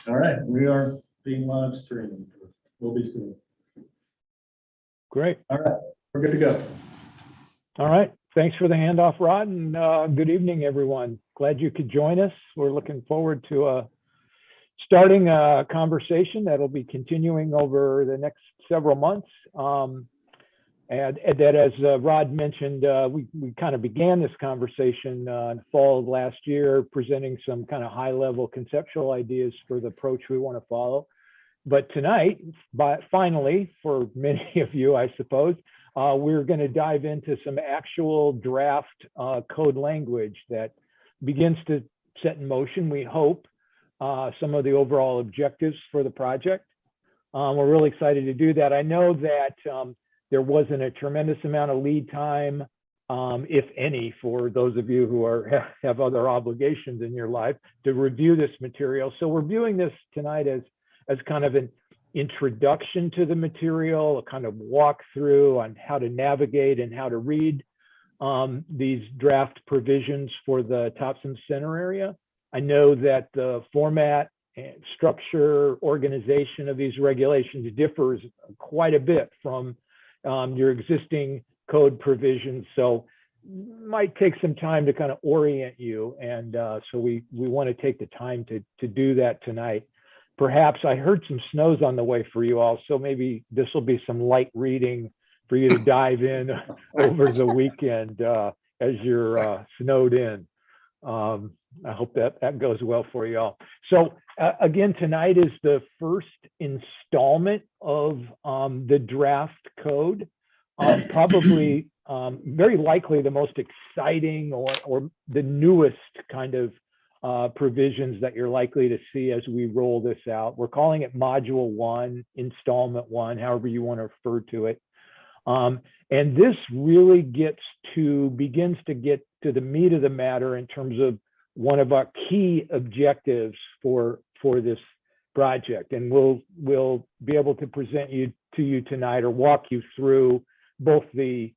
All right, we are being live streamed. We'll be soon. Great. All right, we're good to go. All right. Thanks for the handoff, Rod, and good evening, everyone. Glad you could join us. We're looking forward to starting a conversation that'll be continuing over the next several months. And that, as Rod mentioned, we kind of began this conversation in the fall of last year, presenting some kind of high-level conceptual ideas for the approach we want to follow. But tonight, finally, for many of you, I suppose, we're going to dive into some actual draft code language that begins to set in motion, we hope, some of the overall objectives for the project. We're really excited to do that. I know that there wasn't a tremendous amount of lead time, if any, for those of you who have other obligations in your life to review this material. So we're viewing this tonight as kind of an introduction to the material, a kind of walkthrough on how to navigate and how to read these draft provisions for the Topsham Center area. I know that the format and structure, organization of these regulations differs quite a bit from your existing code provisions. So might take some time to kind of orient you. And so we want to take the time to do that tonight. Perhaps I heard some snows on the way for you all, so maybe this will be some light reading for you to dive in over the weekend as you're snowed in. I hope that goes well for you all. So again, tonight is the first installment of the draft code, probably very likely the most exciting or the newest kind of provisions that you're likely to see as we roll this out. We're calling it Module 1, Installment 1, however you want to refer to it. And this really begins to get to the meat of the matter in terms of one of our key objectives for this project. And we'll be able to present to you tonight or walk you through both the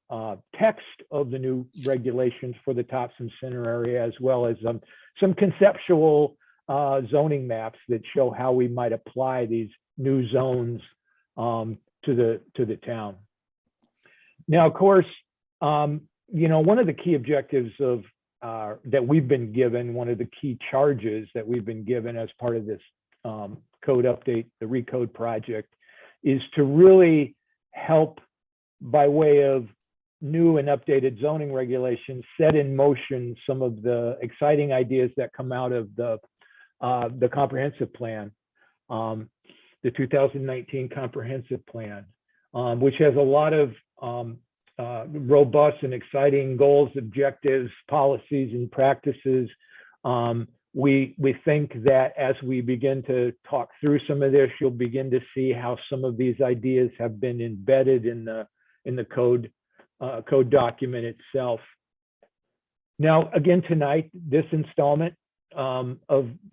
text of the new regulations for the Topsham Center area, as well as some conceptual zoning maps that show how we might apply these new zones to the town. Now, of course, one of the key objectives of that we've been given, one of the key charges that we've been given as part of this code update, the Recode project, is to really help by way of new and updated zoning regulations set in motion some of the exciting ideas that come out of the comprehensive plan, the 2019 comprehensive plan, which has a lot of robust and exciting goals, objectives, policies, and practices. We think that as we begin to talk through some of this, you'll begin to see how some of these ideas have been embedded in the code document itself. Now, again, tonight, this installment for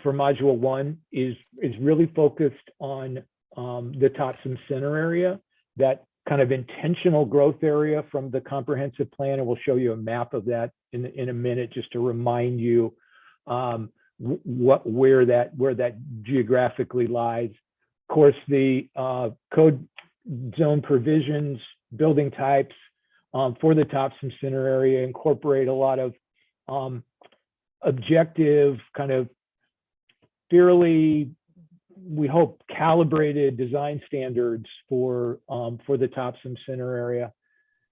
Module 1 is really focused on the Topsham Center area, that kind of intentional growth area from the comprehensive plan, and we'll show you a map of that in a minute, just to remind you where that geographically lies. Of course, the code zone provisions, building types for the Topsham Center area incorporate a lot of objective, kind of fairly, we hope, calibrated design standards for the Topsham Center area.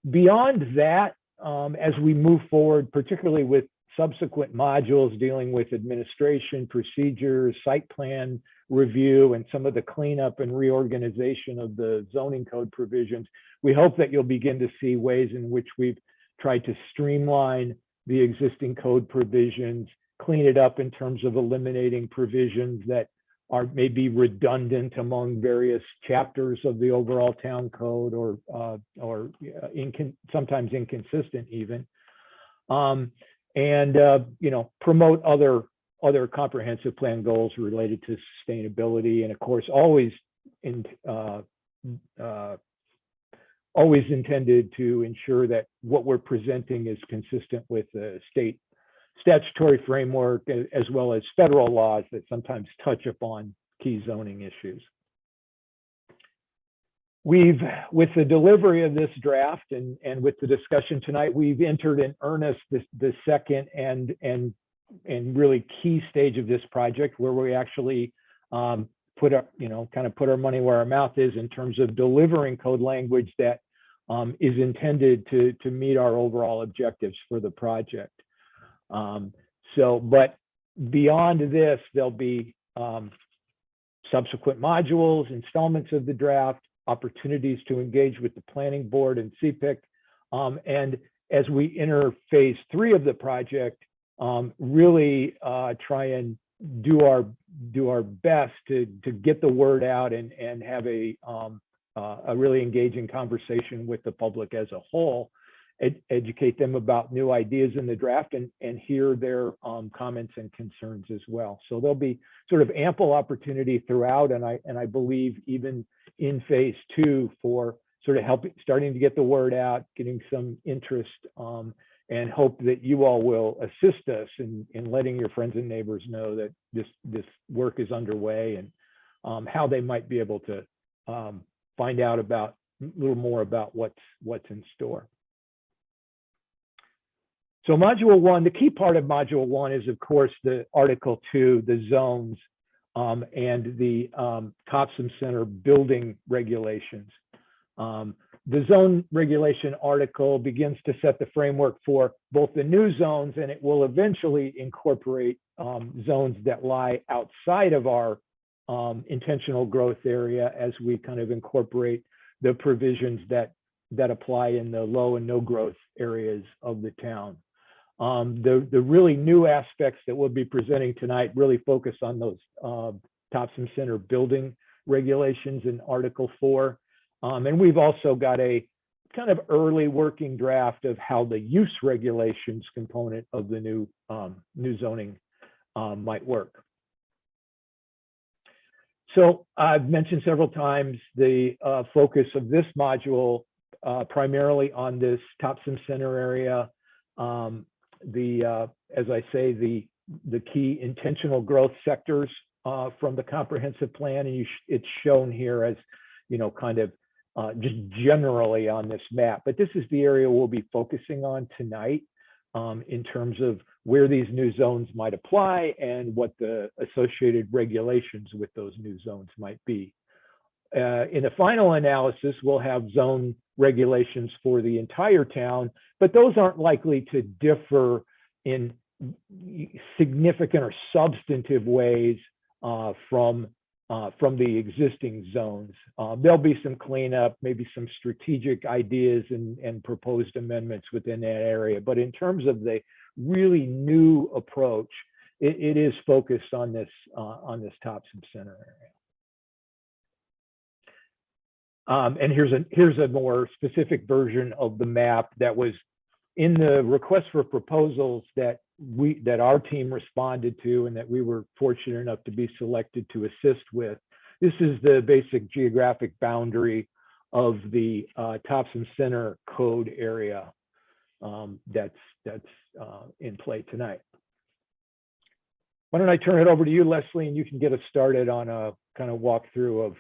Beyond that, as we move forward, particularly with subsequent modules dealing with administration, procedures, site plan review, and some of the cleanup and reorganization of the zoning code provisions, we hope that you'll begin to see ways in which we've tried to streamline the existing code provisions, clean it up in terms of eliminating provisions that are maybe redundant among various chapters of the overall town code, or sometimes inconsistent even, and promote other comprehensive plan goals related to sustainability, and of course always intended to ensure that what we're presenting is consistent with the state statutory framework, as well as federal laws that sometimes touch upon key zoning issues. With the delivery of this draft and with the discussion tonight, we've entered in earnest the second and really key stage of this project, where we actually put our money where our mouth is in terms of delivering code language that is intended to meet our overall objectives for the project. But beyond this, there'll be subsequent modules, installments of the draft, opportunities to engage with the planning board and CPIC. And as we enter phase 3 of the project, really try and do our best to get the word out and have a really engaging conversation with the public as a whole, educate them about new ideas in the draft and hear their comments and concerns as well. So there'll be sort of ample opportunity throughout, and I believe even in phase 2 for sort of starting to get the word out, getting some interest, and hope that you all will assist us in letting your friends and neighbors know that this work is underway, and how they might be able to find out about a little more about what's in store. So module 1, the key part of module 1 is, of course, the article 2, the zones, and the Thompson Center building regulations. The zone regulation article begins to set the framework for both the new zones, and it will eventually incorporate zones that lie outside of our intentional growth area, as we kind of incorporate the provisions that apply in the low and no growth areas of the town. The really new aspects that we'll be presenting tonight really focus on those Thompson Center building regulations in Article 4. And we've also got a kind of early working draft of how the use regulations component of the new zoning might work. So I've mentioned several times the focus of this module primarily on this Thompson Center area. As I say, the key intentional growth sectors from the comprehensive plan, and it's shown here as, kind of just generally on this map. But this is the area we'll be focusing on tonight in terms of where these new zones might apply and what the associated regulations with those new zones might be. In the final analysis, we'll have zone regulations for the entire town, but those aren't likely to differ in significant or substantive ways from the existing zones. There'll be some cleanup, maybe some strategic ideas and proposed amendments within that area. But in terms of the really new approach, it is focused on this Thompson Center area. And here's a more specific version of the map that was in the request for proposals that our team responded to and that we were fortunate enough to be selected to assist with. This is the basic geographic boundary of the Thompson Center code area that's in play tonight. Why don't I turn it over to you, Leslie, and you can get us started on a kind of walkthrough of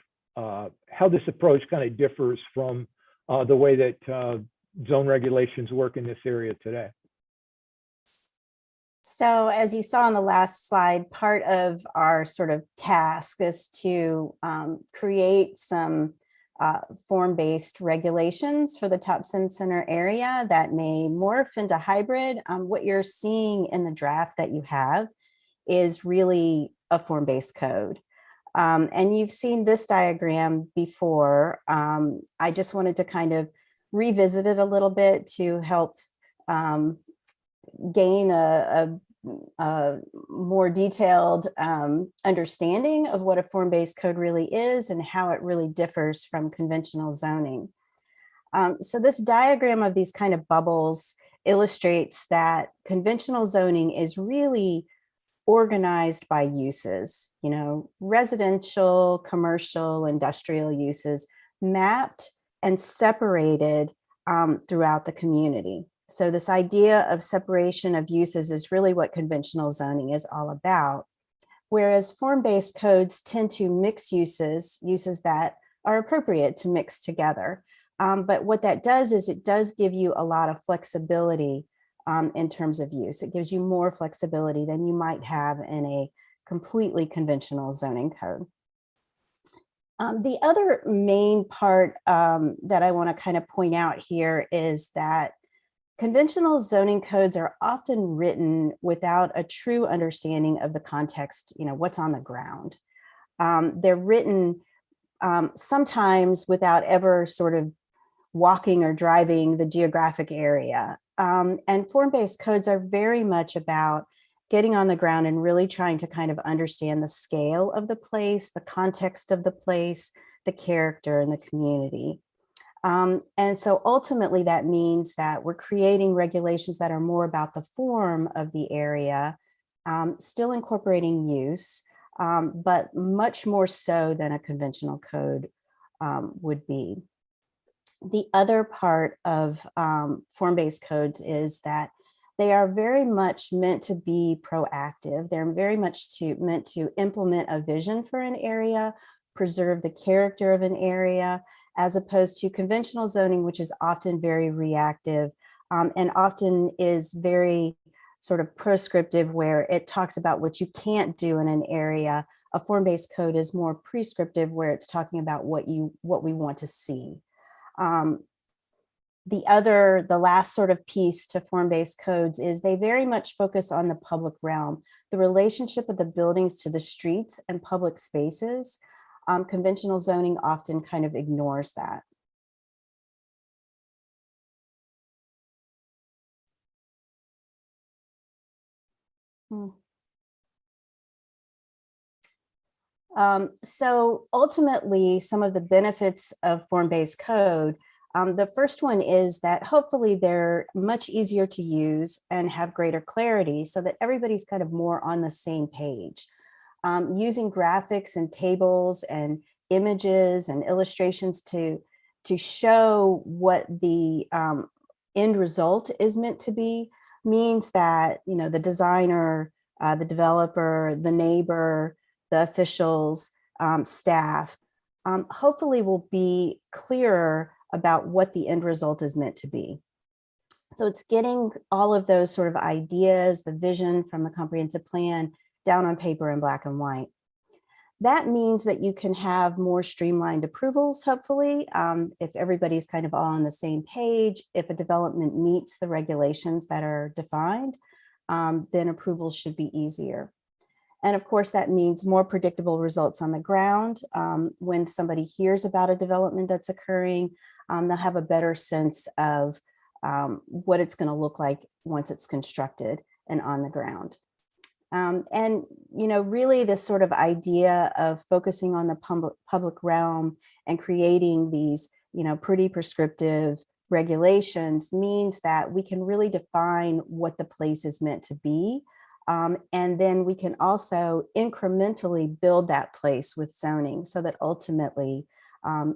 how this approach kind of differs from the way that zone regulations work in this area today. So as you saw on the last slide, part of our sort of task is to create some form-based regulations for the Thompson Center area that may morph into hybrid. What you're seeing in the draft that you have is really a form-based code. And you've seen this diagram before. I just wanted to kind of revisit it a little bit to help gain a more detailed understanding of what a form-based code really is and how it really differs from conventional zoning. So this diagram of these kind of bubbles illustrates that conventional zoning is really organized by uses, residential, commercial, industrial uses mapped and separated throughout the community. So this idea of separation of uses is really what conventional zoning is all about. whereas form-based codes tend to mix uses that are appropriate to mix together. But what that does is it does give you a lot of flexibility in terms of use. It gives you more flexibility than you might have in a completely conventional zoning code. The other main part that I want to kind of point out here is that conventional zoning codes are often written without a true understanding of the context, what's on the ground. They're written sometimes without ever sort of walking or driving the geographic area. And form-based codes are very much about getting on the ground and really trying to kind of understand the scale of the place, the context of the place, the character and the community. And so ultimately that means that we're creating regulations that are more about the form of the area, still incorporating use, but much more so than a conventional code would be. The other part of form-based codes is that they are very much meant to be proactive. They're very much meant to implement a vision for an area, preserve the character of an area, as opposed to conventional zoning, which is often very reactive and often is very sort of prescriptive, where it talks about what you can't do in an area. A form-based code is more prescriptive, where it's talking about what we want to see. The last sort of piece to form-based codes is they very much focus on the public realm, the relationship of the buildings to the streets and public spaces. Conventional zoning often kind of ignores that. So ultimately, some of the benefits of form-based code, the first one is that hopefully they're much easier to use and have greater clarity so that everybody's kind of more on the same page. Using graphics and tables and images and illustrations to show what the end result is meant to be means that, the designer, the developer, the neighbor, the officials, staff, hopefully will be clearer about what the end result is meant to be. So it's getting all of those sort of ideas, the vision from the comprehensive plan down on paper in black and white. That means that you can have more streamlined approvals, hopefully, if everybody's kind of all on the same page. If a development meets the regulations that are defined, then approvals should be easier. And of course, that means more predictable results on the ground. When somebody hears about a development that's occurring, they'll have a better sense of what it's going to look like once it's constructed and on the ground. And, really this sort of idea of focusing on the public realm and creating these, pretty prescriptive regulations means that we can really define what the place is meant to be. And then we can also incrementally build that place with zoning so that ultimately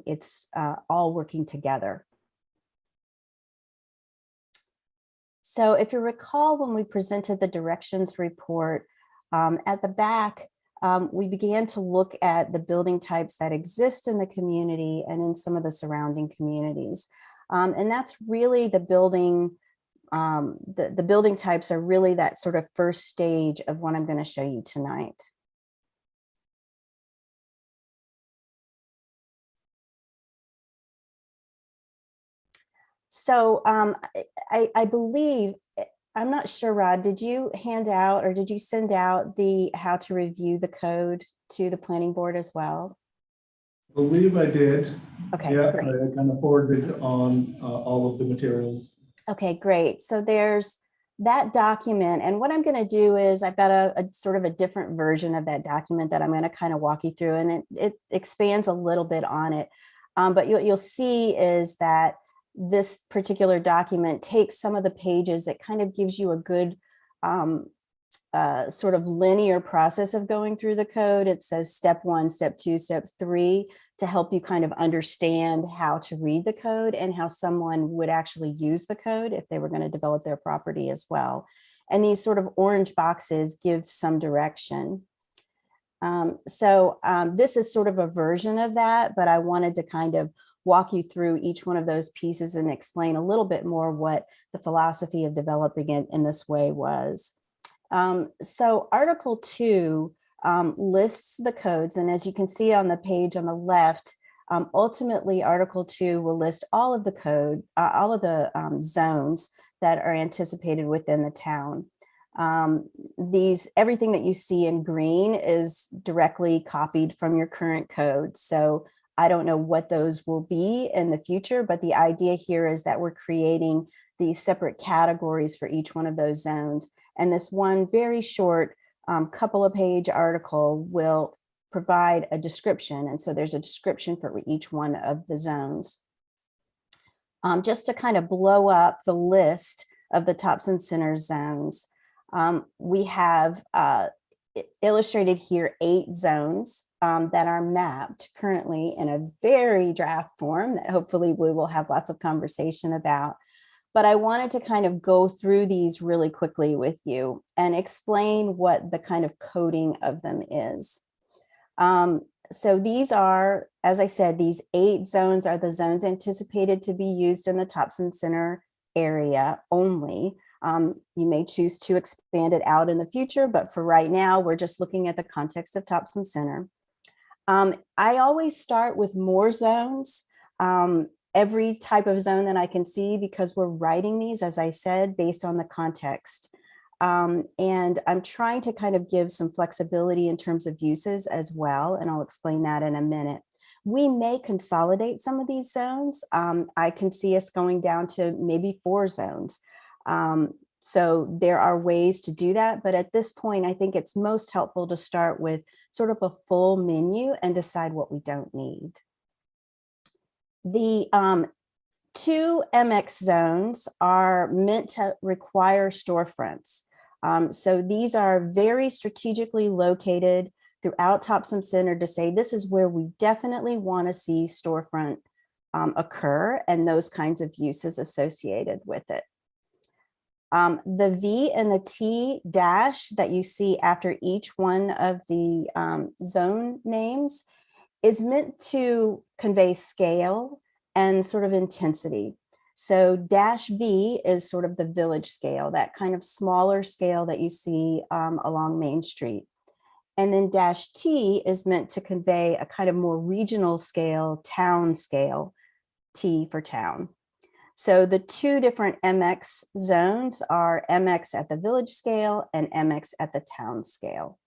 it's all working together. So if you recall, when we presented the directions report, at the back, we began to look at the building types that exist in the community and in some of the surrounding communities. And that's really the building, the building types are really that sort of first stage of what I'm going to show you tonight. So I believe, I'm not sure, Rod, did you hand out or did you send out the how to review the code to the planning board as well? I believe I did. Okay, yeah, great. I kind of forwarded on all of the materials. Okay, great. So there's that document. And what I'm going to do is I've got a sort of a different version of that document that I'm going to kind of walk you through, and it expands a little bit on it. But you'll see is that this particular document takes some of the pages. It kind of gives you a good sort of linear process of going through the code. It says step 1, step 2, step 3 to help you kind of understand how to read the code and how someone would actually use the code if they were going to develop their property as well. And these sort of orange boxes give some direction. This is sort of a version of that, but I wanted to kind of walk you through each one of those pieces and explain a little bit more what the philosophy of developing it in this way was. So Article 2 lists the codes, and as you can see on the page on the left, ultimately Article 2 will list all of the code, all of the zones that are anticipated within the town. Everything that you see in green is directly copied from your current code. So I don't know what those will be in the future, but the idea here is that we're creating these separate categories for each one of those zones. And this one very short couple of page article will provide a description. And so there's a description for each one of the zones. Just to kind of blow up the list of the Thompson Center zones, we have illustrated here 8 zones that are mapped currently in a very draft form that hopefully we will have lots of conversation about. But I wanted to kind of go through these really quickly with you and explain what the kind of coding of them is. So these are, as I said, these 8 zones are the zones anticipated to be used in the Thompson Center area only. You may choose to expand it out in the future, but for right now, we're just looking at the context of Thompson Center. I always start with more zones, every type of zone that I can see, because we're writing these, as I said, based on the context. And I'm trying to kind of give some flexibility in terms of uses as well, and I'll explain that in a minute. We may consolidate some of these zones. I can see us going down to maybe 4 zones. So there are ways to do that, but at this point, I think it's most helpful to start with sort of a full menu and decide what we don't need. The 2 MX zones are meant to require storefronts. So these are very strategically located throughout Thompson Center to say this is where we definitely want to see storefront occur and those kinds of uses associated with it. The V and the T dash that you see after each one of the zone names is meant to convey scale and sort of intensity. So dash V is sort of the village scale, that kind of smaller scale that you see along Main Street. And then dash T is meant to convey a kind of more regional scale, town scale, T for town. So the 2 different MX zones are MX at the village scale and MX at the town scale.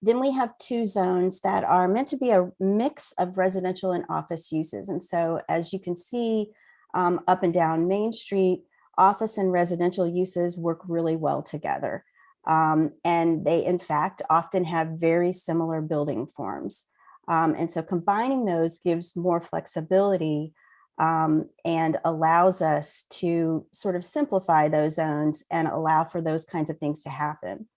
Then we have 2 zones that are meant to be a mix of residential and office uses. And so as you can see up and down Main Street, office and residential uses work really well together. And they, in fact, often have very similar building forms. And so combining those gives more flexibility and allows us to sort of simplify those zones and allow for those kinds of things to happen.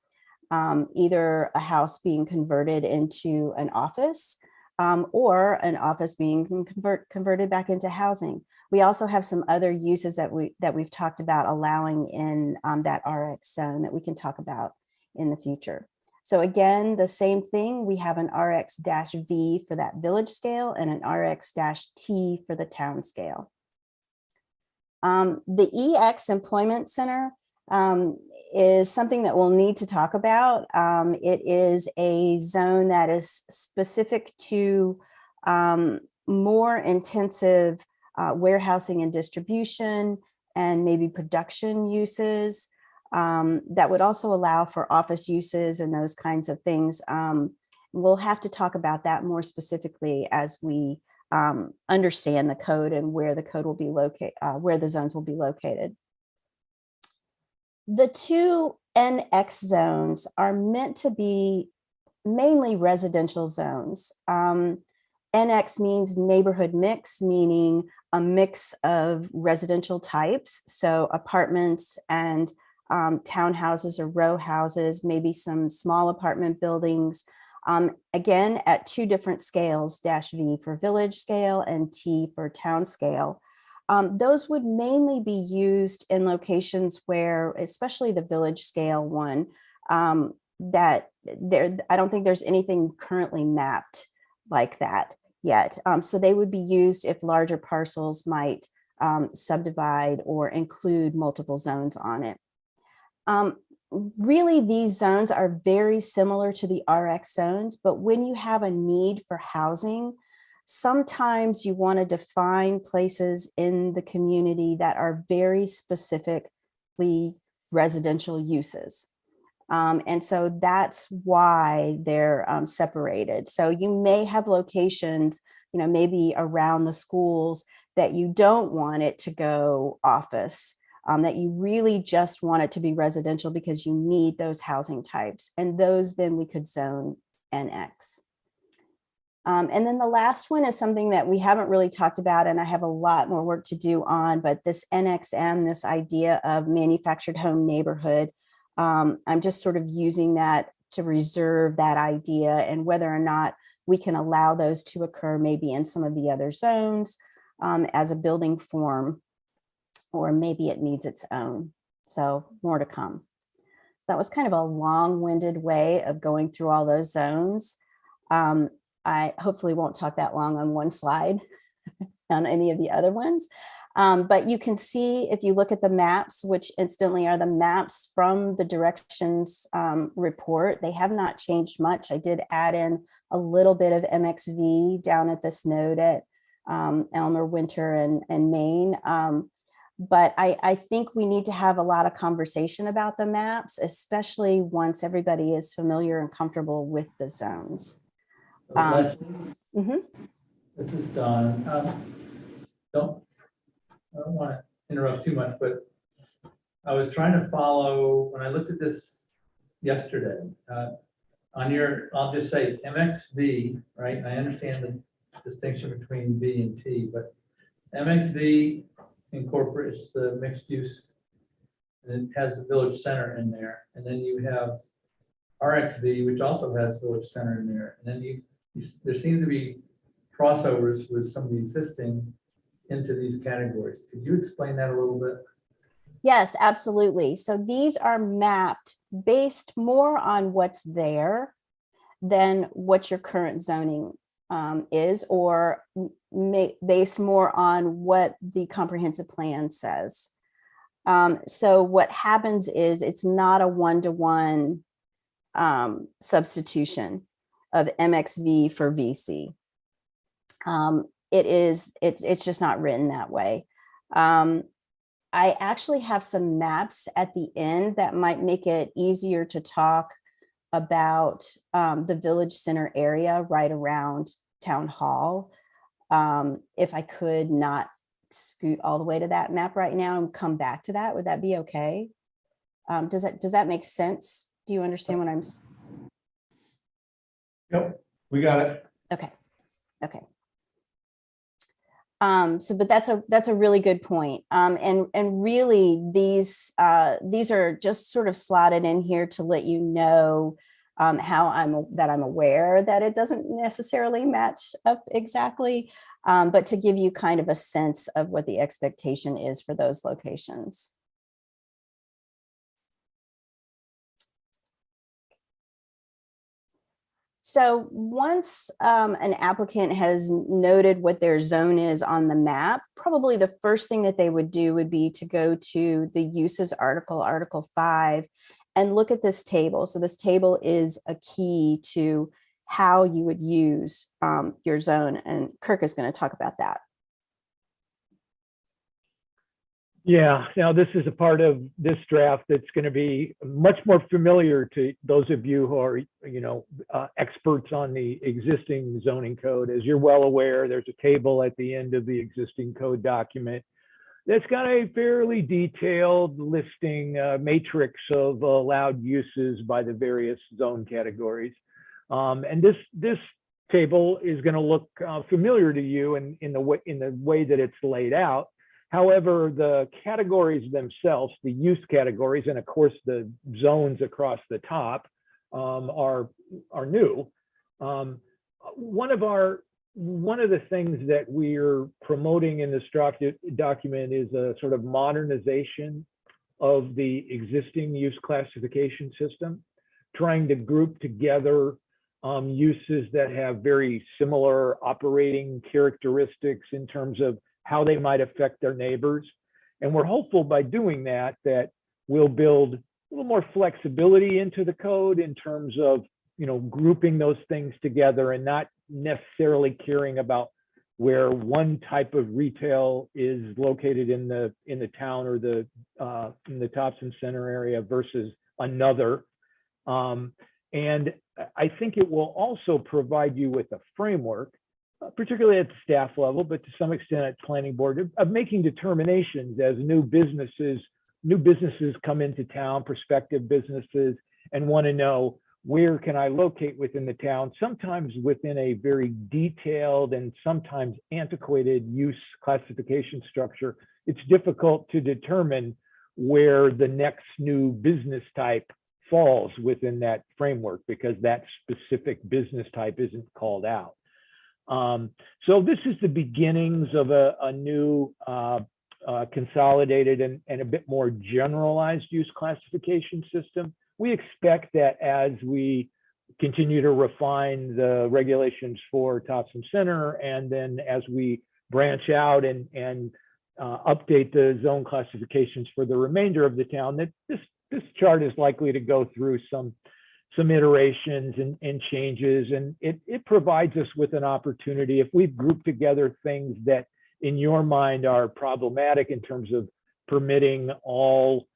Either a house being converted into an office or an office being converted back into housing. We also have some other uses that we've talked about allowing in that RX zone that we can talk about in the future. So again, the same thing, we have an RX-V for that village scale and an RX-T for the town scale. The EX Employment Center is something that we'll need to talk about. It is a zone that is specific to more intensive warehousing and distribution and maybe production uses that would also allow for office uses and those kinds of things. We'll have to talk about that more specifically as we understand the code and where the code will be located, where the zones will be located. The 2 NX zones are meant to be mainly residential zones. NX means neighborhood mix, meaning a mix of residential types. So apartments and townhouses or row houses, maybe some small apartment buildings. Again, at 2 different scales, dash V for village scale and T for town scale. Those would mainly be used in locations where, especially the village scale one, I don't think there's anything currently mapped like that yet. So they would be used if larger parcels might subdivide or include multiple zones on it. Really, these zones are very similar to the RX zones, but when you have a need for housing, sometimes you want to define places in the community that are very specifically residential uses. And so that's why they're separated. So you may have locations, maybe around the schools that you don't want it to go office, that you really just want it to be residential because you need those housing types. And those then we could zone NX. And then the last one is something that we haven't really talked about, and I have a lot more work to do on, but this NXM, this idea of manufactured home neighborhood, I'm just sort of using that to reserve that idea, and whether or not we can allow those to occur maybe in some of the other zones as a building form, or maybe it needs its own. So more to come. So that was kind of a long-winded way of going through all those zones. I hopefully won't talk that long on one slide on any of the other ones. But you can see, if you look at the maps, which instantly are the maps from the directions report, they have not changed much. I did add in a little bit of MXV down at this node at Elmer, Winter, and Maine. But I think we need to have a lot of conversation about the maps, especially once everybody is familiar and comfortable with the zones. So Leslie, Mhm. this is Don. I don't want to interrupt too much, but I was trying to follow when I looked at this yesterday. On your, I'll just say MXV, right? I understand the distinction between V and T, but MXV incorporates the mixed use, and it has the village center in there. And then you have RXV, which also has village center in there. And then there seem to be crossovers with some of the existing into these categories. Could you explain that a little bit? Yes, absolutely. So these are mapped based more on what's there than what your current zoning is, or based more on what the comprehensive plan says. So what happens is it's not a one-to-one substitution of MXV for VC. It's just not written that way. I actually have some maps at the end that might make it easier to talk about the village center area right around town hall. If I could not scoot all the way to that map right now and come back to that, would that be okay? Does that make sense? Do you understand what I'm? Yep, we got it. Okay. But that's a really good point. And really these are just sort of slotted in here to let you know how I'm aware that it doesn't necessarily match up exactly, but to give you kind of a sense of what the expectation is for those locations. So once an applicant has noted what their zone is on the map, probably the first thing that they would do would be to go to the uses article, Article 5, and look at this table. So this table is a key to how you would use your zone, and Kirk is going to talk about that. Yeah, now this is a part of this draft that's going to be much more familiar to those of you who are, experts on the existing zoning code. As you're well aware, there's a table at the end of the existing code document that's got a fairly detailed listing matrix of allowed uses by the various zone categories. And this table is going to look familiar to you in the way that it's laid out. However, the categories themselves, the use categories, and of course the zones across the top are new. One of the things that we're promoting in this document is a sort of modernization of the existing use classification system. trying to group together uses that have very similar operating characteristics in terms of how they might affect their neighbors. And we're hopeful by doing that, that we'll build a little more flexibility into the code in terms of, grouping those things together and not necessarily caring about where one type of retail is located in the town or in the Thompson Center area versus another. And I think it will also provide you with a framework, particularly at the staff level, but to some extent at planning board, of making determinations as new businesses come into town, prospective businesses, and want to know, where can I locate within the town, sometimes within a very detailed and sometimes antiquated use classification structure. It's difficult to determine where the next new business type falls within that framework because that specific business type isn't called out. So this is the beginnings of a new consolidated and a bit more generalized use classification system. We expect that as we continue to refine the regulations for Thompson Center, and then as we branch out and update the zone classifications for the remainder of the town, that this chart is likely to go through some iterations and changes, and it provides us with an opportunity. If we've grouped together things that in your mind are problematic in terms of permitting all,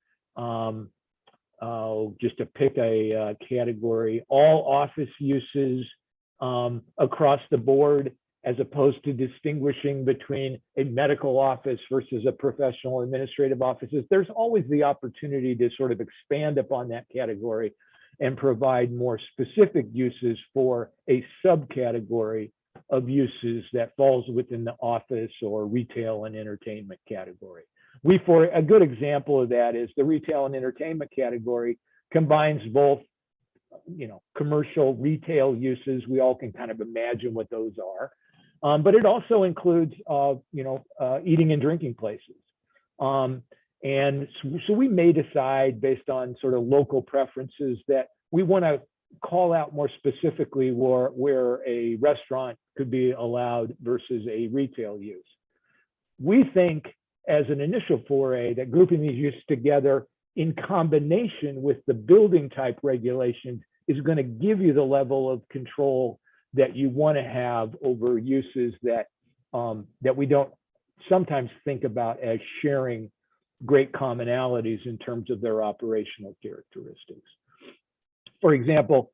just to pick a category, all office uses across the board, as opposed to distinguishing between a medical office versus a professional administrative offices, there's always the opportunity to sort of expand upon that category and provide more specific uses for a subcategory of uses that falls within the office or retail and entertainment category. For a good example of that is the retail and entertainment category combines both, commercial retail uses. We all can kind of imagine what those are. But it also includes, eating and drinking places. And so we may decide based on sort of local preferences that we want to call out more specifically where a restaurant could be allowed versus a retail use. We think as an initial foray that grouping these uses together in combination with the building type regulations is going to give you the level of control that you want to have over uses that we don't sometimes think about as sharing great commonalities in terms of their operational characteristics. For example,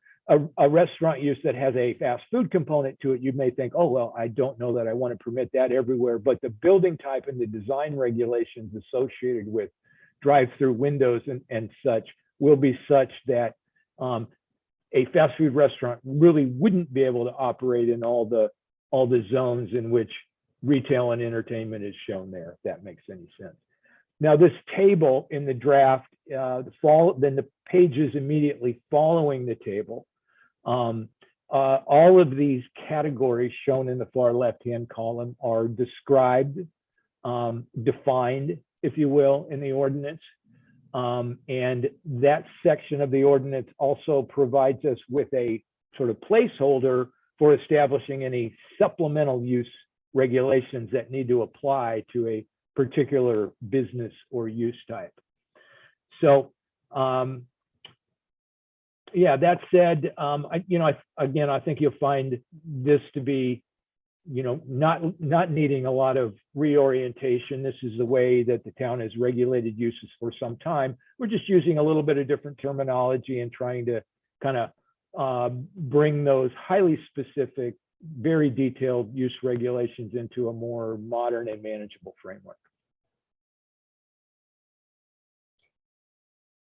a restaurant use that has a fast food component to it, you may think, oh, well, I don't know that I want to permit that everywhere, but the building type and the design regulations associated with drive-through windows and such will be such that a fast food restaurant really wouldn't be able to operate in all the zones in which retail and entertainment is shown there, if that makes any sense. Now, this table in the draft, then the pages immediately following the table, all of these categories shown in the far left-hand column are described, defined, if you will, in the ordinance. And that section of the ordinance also provides us with a sort of placeholder for establishing any supplemental use regulations that need to apply to a particular business or use type. So, yeah, that said, I think you'll find this to be, not needing a lot of reorientation. This is the way that the town has regulated uses for some time. We're just using a little bit of different terminology and trying to kind of bring those highly specific, very detailed use regulations into a more modern and manageable framework.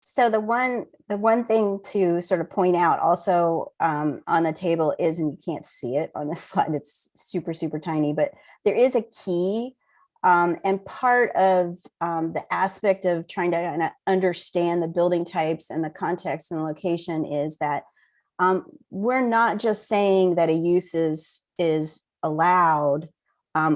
So the one thing to sort of point out also on the table is, and you can't see it on this slide, it's super, super tiny, but there is a key. And part of the aspect of trying to kind of understand the building types and the context and the location is that we're not just saying that a use is allowed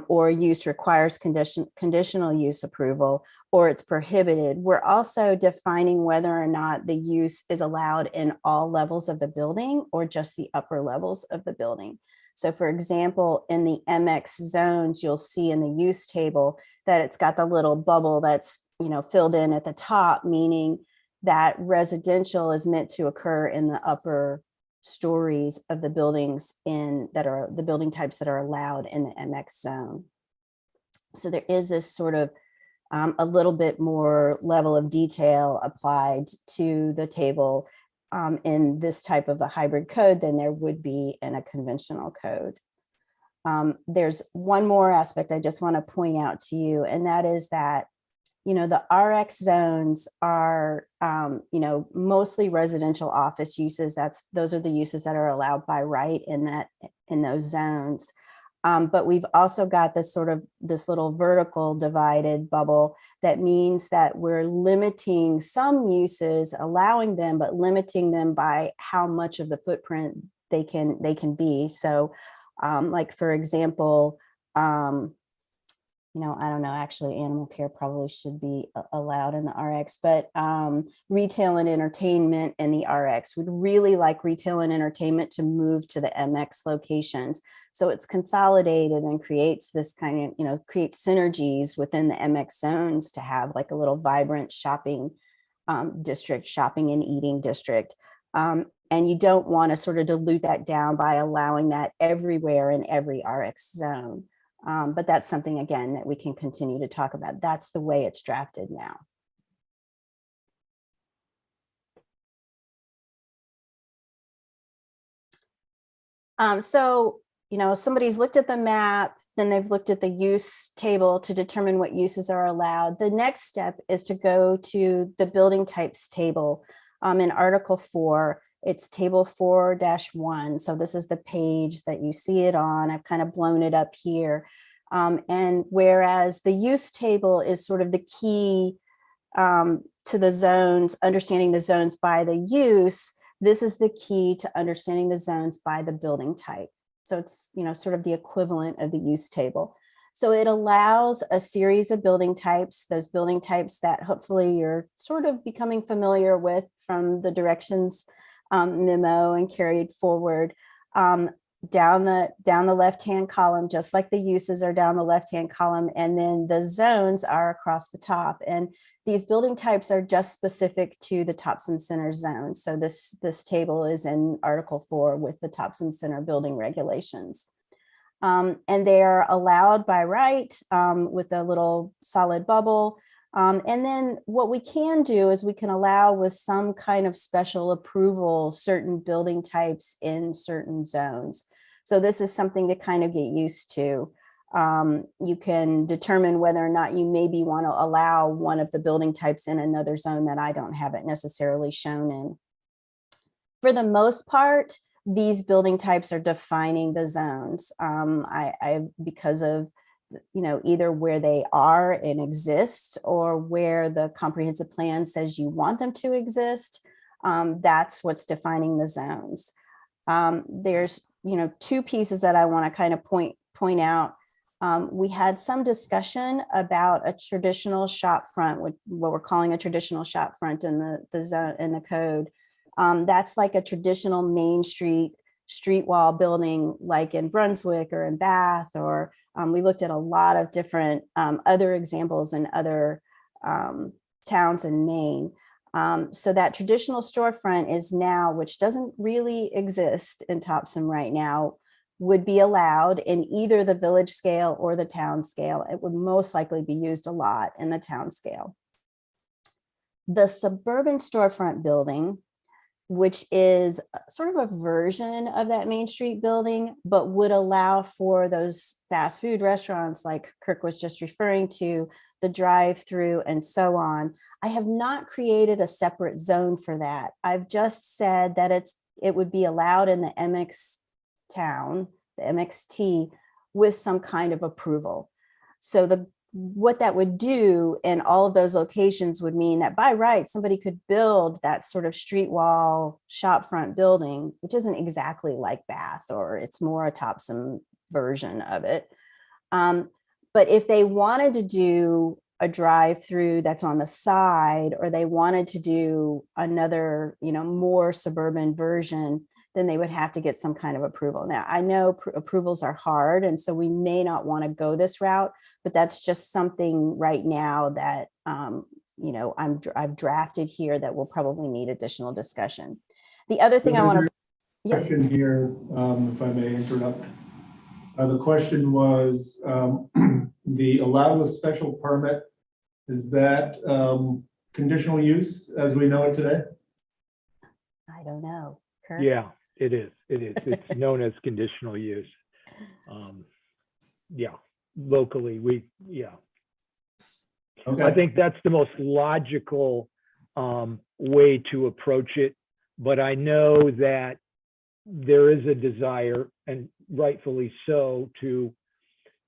or use requires conditional use approval. or it's prohibited. We're also defining whether or not the use is allowed in all levels of the building or just the upper levels of the building. So for example, in the MX zones, you'll see in the use table that it's got the little bubble that's, filled in at the top, meaning that residential is meant to occur in the upper stories of the buildings that are the building types that are allowed in the MX zone. So there is this sort of a little bit more level of detail applied to the table in this type of a hybrid code than there would be in a conventional code. There's one more aspect I just want to point out to you, and that is that, the RX zones are, mostly residential office uses. Those are the uses that are allowed by right in those zones. But we've also got this little vertical divided bubble that means that we're limiting some uses, allowing them, but limiting them by how much of the footprint they can be. So like, for example, I don't know, actually animal care probably should be allowed in the RX, but retail and entertainment in the RX would really like retail and entertainment to move to the MX locations. So it's consolidated and creates this kind of, creates synergies within the MX zones to have like a little vibrant shopping district, shopping and eating district. And you don't want to sort of dilute that down by allowing that everywhere in every RX zone. But that's something, again, that we can continue to talk about. That's the way it's drafted now. So, somebody's looked at the map, then they've looked at the use table to determine what uses are allowed. The next step is to go to the building types table in Article 4. It's table 4-1. So this is the page that you see it on. I've kind of blown it up here. And whereas the use table is sort of the key to the zones, understanding the zones by the use, this is the key to understanding the zones by the building type. So it's, sort of the equivalent of the use table. So it allows a series of building types, those building types that hopefully you're sort of becoming familiar with from the directions memo and carried forward down the left-hand column, just like the uses are down the left-hand column, and then the zones are across the top. And these building types are just specific to the Thompson Center zone. So this table is in Article 4 with the Thompson Center building regulations. And they are allowed by right with a little solid bubble. And then what we can do is we can allow with some kind of special approval certain building types in certain zones. So this is something to kind of get used to. You can determine whether or not you maybe want to allow one of the building types in another zone that I don't have it necessarily shown in. For the most part, these building types are defining the zones. Because of either where they are and exist or where the comprehensive plan says you want them to exist. That's what's defining the zones. There's, two pieces that I want to kind of point out. We had some discussion about a traditional shop front, what we're calling a traditional shop front in the zone in the code. That's like a traditional Main street wall building, like in Brunswick or in Bath, or we looked at a lot of different other examples in other towns in Maine. So that traditional storefront is now, which doesn't really exist in Topsham right now, would be allowed in either the village scale or the town scale. It would most likely be used a lot in the town scale. The suburban storefront building, which is sort of a version of that Main Street building, but would allow for those fast food restaurants like Kirk was just referring to, the drive-through and so on. I have not created a separate zone for that. I've just said that it would be allowed in the MX town, the MXT, with some kind of approval. So what that would do in all of those locations would mean that by right, somebody could build that sort of street wall shop front building, which isn't exactly like Bath, or it's more a Topsham version of it. But if they wanted to do a drive-through that's on the side, or they wanted to do another, more suburban version, then they would have to get some kind of approval. Now, I know approvals are hard, and so we may not want to go this route, but that's just something right now that, I've drafted here that will probably need additional discussion. The other thing I want to. Question here, if I may interrupt. The question was, the allowed with special permit, is that conditional use as we know it today? I don't know. Kurt? Yeah, it is. It's known as conditional use. Yeah, locally, Okay. I think that's the most logical way to approach it. But I know that there is a desire, and rightfully so, to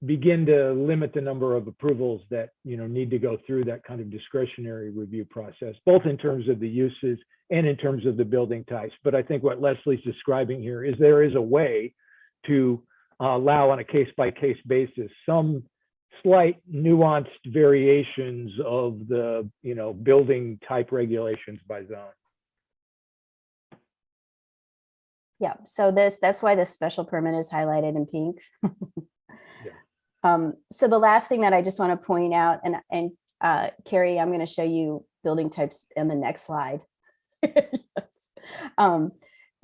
begin to limit the number of approvals that need to go through that kind of discretionary review process, both in terms of the uses and in terms of the building types. But I think what Leslie's describing here is there is a way to allow, on a case-by-case basis, some slight nuanced variations of the building type regulations by zone. Yeah, so that's why the special permit is highlighted in pink. So the last thing that I just want to point out, and Carrie, I'm going to show you building types in the next slide. Yes.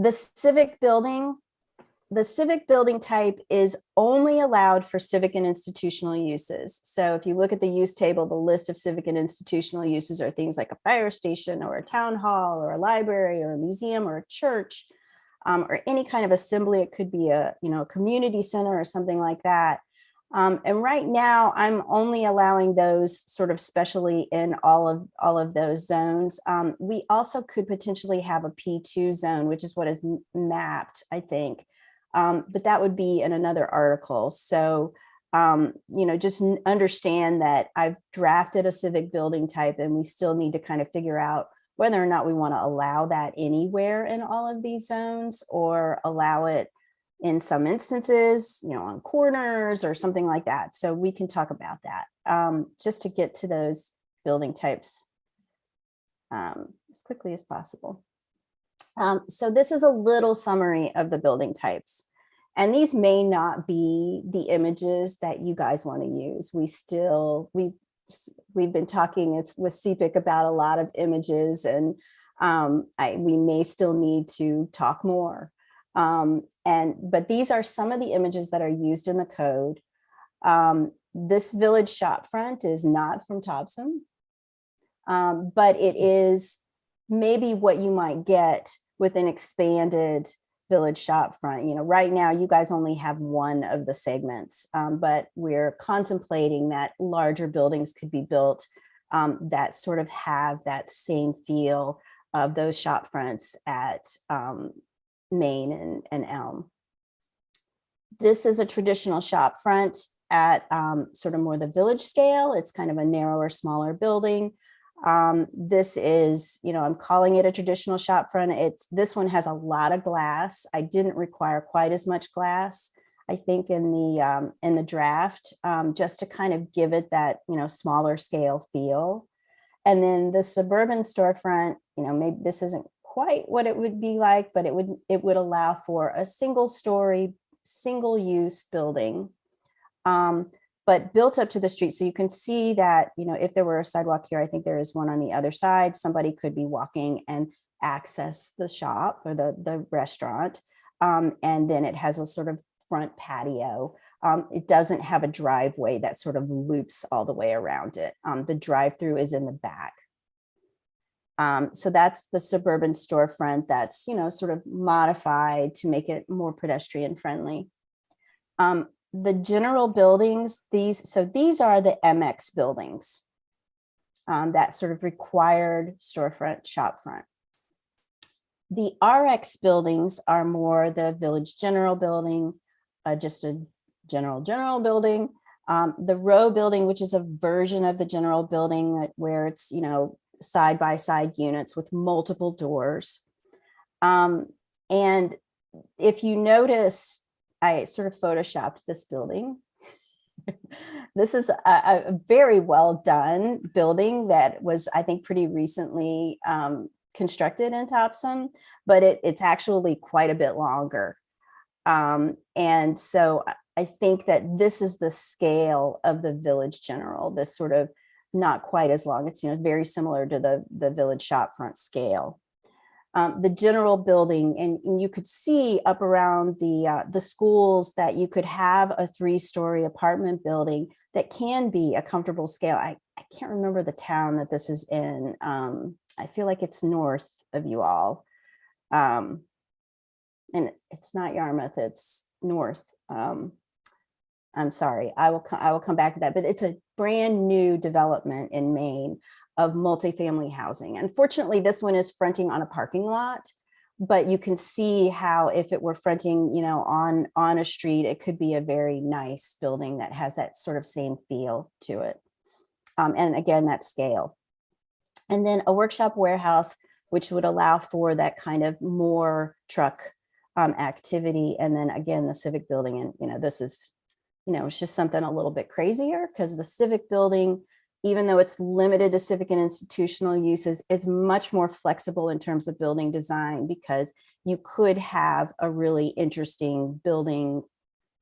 The civic building type is only allowed for civic and institutional uses. So if you look at the use table, the list of civic and institutional uses are things like a fire station or a town hall or a library or a museum or a church, or any kind of assembly. It could be a community center or something like that. And right now, I'm only allowing those sort of specially in all of those zones. We also could potentially have a P2 zone, which is what is mapped, I think. But that would be in another article. So, just understand that I've drafted a civic building type, and we still need to kind of figure out whether or not we want to allow that anywhere in all of these zones, or allow it in some instances, on corners or something like that. So we can talk about that, just to get to those building types as quickly as possible. So this is a little summary of the building types. And these may not be the images that you guys want to use. We've been talking with Civic about a lot of images, and we may still need to talk more. But these are some of the images that are used in the code. This village shop front is not from Thompson, but it is maybe what you might get with an expanded village shop front. Right now you guys only have one of the segments, but we're contemplating that larger buildings could be built that sort of have that same feel of those shop fronts at Maine and Elm. This is a traditional shop front at sort of more the village scale. It's kind of a narrower, smaller building. This is, I'm calling it a traditional shop front. This one has a lot of glass. I didn't require quite as much glass, I think, in the draft, just to kind of give it that, smaller scale feel. And then the suburban storefront, maybe this isn't quite what it would be like, but it would allow for a single story, single use building, but built up to the street. So you can see that, if there were a sidewalk here, I think there is one on the other side. Somebody could be walking and access the shop or the restaurant. And then it has a sort of front patio. It doesn't have a driveway that sort of loops all the way around it. The drive-through is in the back. So that's the suburban storefront that's, sort of modified to make it more pedestrian friendly. The general buildings, these are the MX buildings, that sort of required storefront, shop front. The RX buildings are more the village general building, just a general building. The row building, which is a version of the general building where it's, side-by-side units with multiple doors. And if you notice, I sort of photoshopped this building. This is a very well done building that was, I think, pretty recently constructed in Topsham, but it's actually quite a bit longer. And so I think that this is the scale of the Village General, this sort of not quite as long. It's, very similar to the Village Shopfront scale. The general building, and you could see up around the schools that you could have a 3-story apartment building that can be a comfortable scale. I can't remember the town that this is in. I feel like it's north of you all. And it's not Yarmouth, it's north. I'm sorry, I will come back to that, but it's a brand new development in Maine of multifamily housing. Unfortunately, this one is fronting on a parking lot, but you can see how if it were fronting, on a street, it could be a very nice building that has that sort of same feel to it. And again, that scale. And then a workshop warehouse, which would allow for that kind of more truck activity. And then again, the Civic building. And, this is, it's just something a little bit crazier because the Civic building, even though it's limited to civic and institutional uses, it's much more flexible in terms of building design, because you could have a really interesting building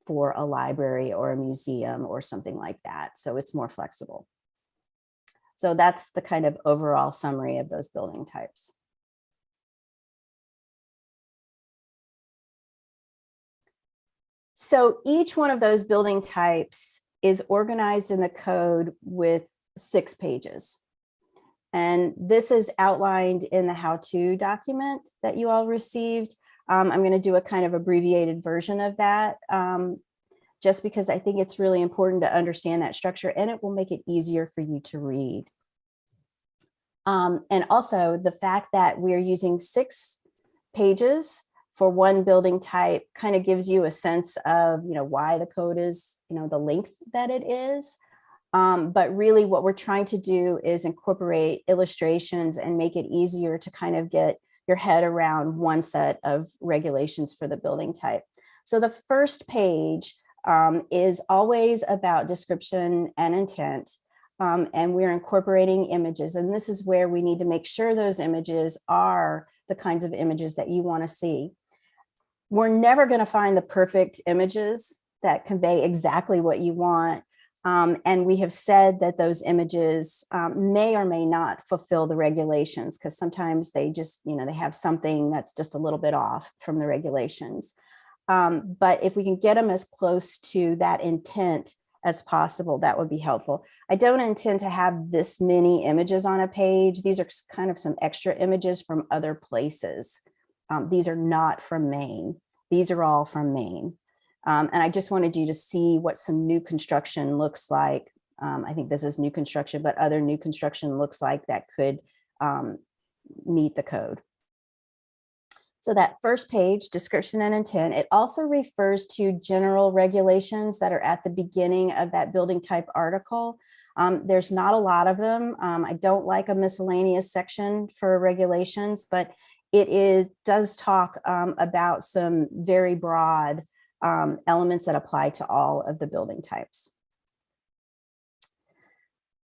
for a library or a museum or something like that. So it's more flexible. So that's the kind of overall summary of those building types. So each one of those building types is organized in the code with 6 pages. And this is outlined in the how-to document that you all received. I'm going to do a kind of abbreviated version of that, just because I think it's really important to understand that structure, and it will make it easier for you to read. And also the fact that we're using 6 pages for one building type kind of gives you a sense of, why the code is, the length that it is. But really what we're trying to do is incorporate illustrations and make it easier to kind of get your head around one set of regulations for the building type. So the first page is always about description and intent. And we're incorporating images. And this is where we need to make sure those images are the kinds of images that you want to see. We're never going to find the perfect images that convey exactly what you want. And we have said that those images may or may not fulfill the regulations, because sometimes they just, they have something that's just a little bit off from the regulations. But if we can get them as close to that intent as possible, that would be helpful. I don't intend to have this many images on a page. These are kind of some extra images from other places. These are not from Maine. These are all from Maine. And I just wanted you to see what some new construction looks like. I think this is new construction, but other new construction looks like that could meet the code. So that first page, description and intent, it also refers to general regulations that are at the beginning of that building type article. There's not a lot of them. I don't like a miscellaneous section for regulations, but it does talk about some very broad elements that apply to all of the building types.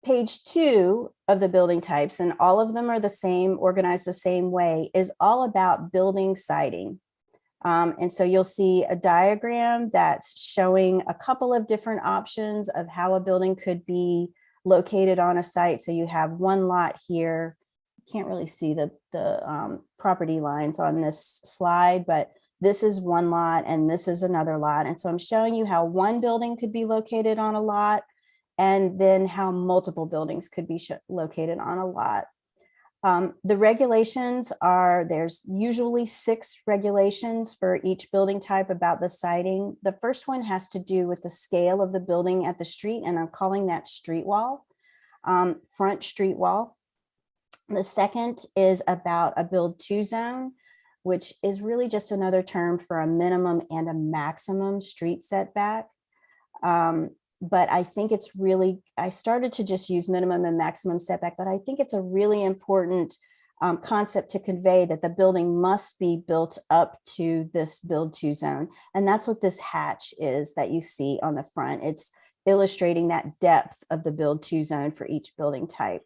Page 2 of the building types, and all of them are the same, organized the same way, is all about building siding. And so you'll see a diagram that's showing a couple of different options of how a building could be located on a site. So you have one lot here. Can't really see the property lines on this slide, but this is one lot and this is another lot. And so I'm showing you how one building could be located on a lot, and then how multiple buildings could be located on a lot. The regulations are, there's usually 6 regulations for each building type about the siding. The first one has to do with the scale of the building at the street, and I'm calling that street wall, front street wall. The second is about a build to zone, which is really just another term for a minimum and a maximum street setback. But I think it's really, I started to just use minimum and maximum setback, but I think it's a really important concept to convey that the building must be built up to this build to zone. And that's what this hatch is that you see on the front. illustrating that depth of the build to zone for each building type.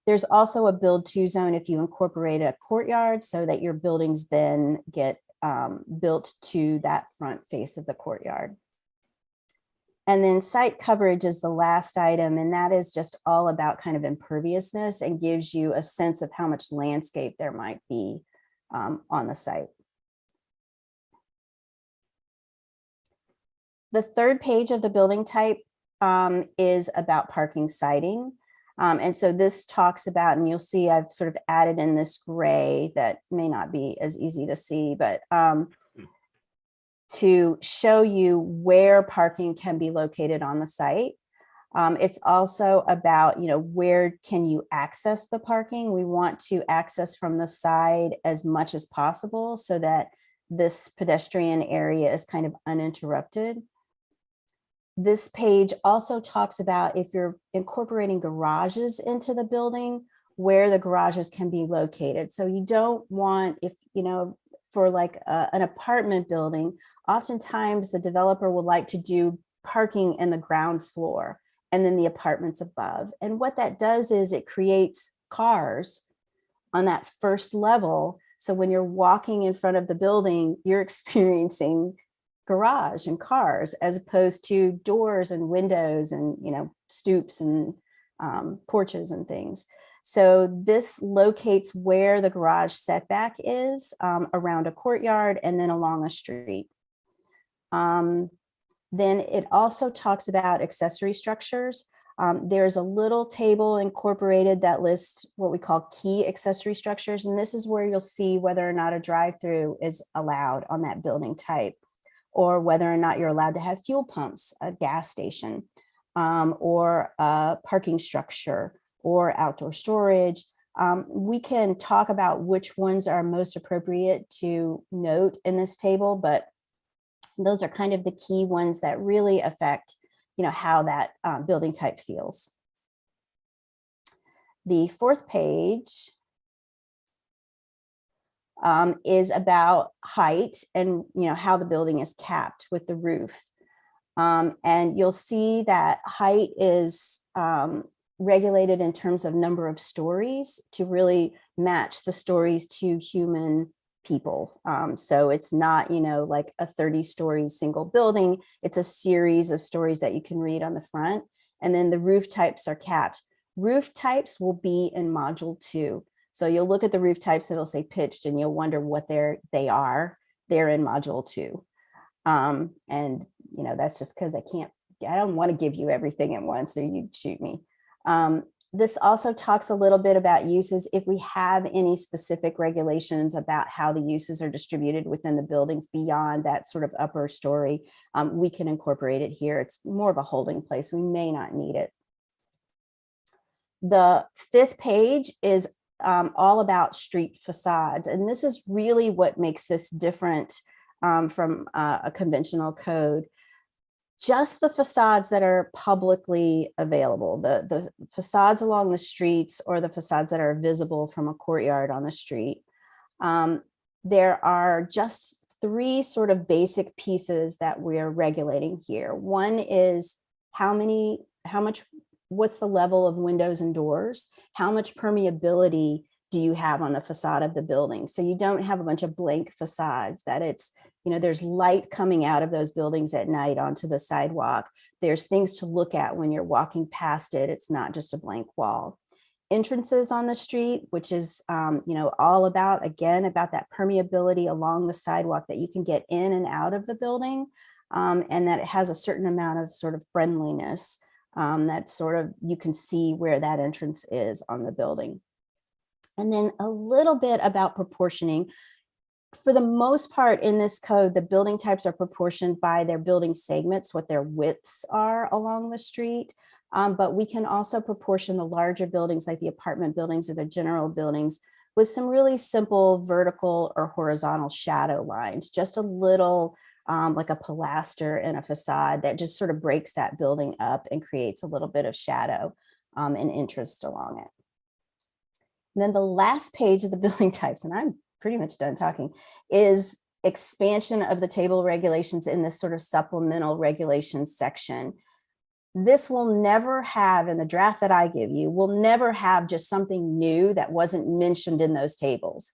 There's also a build to zone if you incorporate a courtyard so that your buildings then get built to that front face of the courtyard. And then site coverage is the last item, and that is just all about kind of imperviousness and gives you a sense of how much landscape there might be on the site. The third page of the building type is about parking siting. And so this talks about, and you'll see I've sort of added in this gray that may not be as easy to see, but to show you where parking can be located on the site. It's also about, where can you access the parking? We want to access from the side as much as possible so that this pedestrian area is kind of uninterrupted. This page also talks about if you're incorporating garages into the building, where the garages can be located. So you don't want, if, for like an apartment building, oftentimes the developer would like to do parking in the ground floor and then the apartments above. And what that does is it creates cars on that first level. So when you're walking in front of the building, you're experiencing garage and cars as opposed to doors and windows and, stoops and porches and things. So this locates where the garage setback is around a courtyard and then along a street. Then it also talks about accessory structures. There's a little table incorporated that lists what we call key accessory structures. And this is where you'll see whether or not a drive-through is allowed on that building type, or whether or not you're allowed to have fuel pumps, a gas station, or a parking structure, or outdoor storage. We can talk about which ones are most appropriate to note in this table, but those are kind of the key ones that really affect, how that building type feels. The fourth page is about height and, how the building is capped with the roof. And you'll see that height is regulated in terms of number of stories to really match the stories to human people. So it's not, like a 30-story single building. It's a series of stories that you can read on the front. And then the roof types are capped. Roof types will be in module 2. So you'll look at the roof types, it'll say pitched, and you'll wonder what they are. They're in module 2. And, that's just because I don't want to give you everything at once, so you'd shoot me. This also talks a little bit about uses. If we have any specific regulations about how the uses are distributed within the buildings beyond that sort of upper story, we can incorporate it here. It's more of a holding place. We may not need it. The fifth page is all about street facades. And this is really what makes this different from a conventional code. Just the facades that are publicly available, the facades along the streets or the facades that are visible from a courtyard on the street. There are just 3 sort of basic pieces that we're regulating here. One is what's the level of windows and doors? How much permeability do you have on the facade of the building? So you don't have a bunch of blank facades, that it's, there's light coming out of those buildings at night onto the sidewalk. There's things to look at when you're walking past it. It's not just a blank wall. Entrances on the street, which is, all about, again, about that permeability along the sidewalk that you can get in and out of the building, and that it has a certain amount of sort of friendliness that sort of, you can see where that entrance is on the building. And then a little bit about proportioning. For the most part in this code, the building types are proportioned by their building segments, what their widths are along the street. But we can also proportion the larger buildings like the apartment buildings or the general buildings with some really simple vertical or horizontal shadow lines, just a little like a pilaster in a facade that just sort of breaks that building up and creates a little bit of shadow and interest along it. And then the last page of the building types, and I'm pretty much done talking, is expansion of the table regulations in this sort of supplemental regulations section. This will never have, in the draft that I give you, will never have just something new that wasn't mentioned in those tables.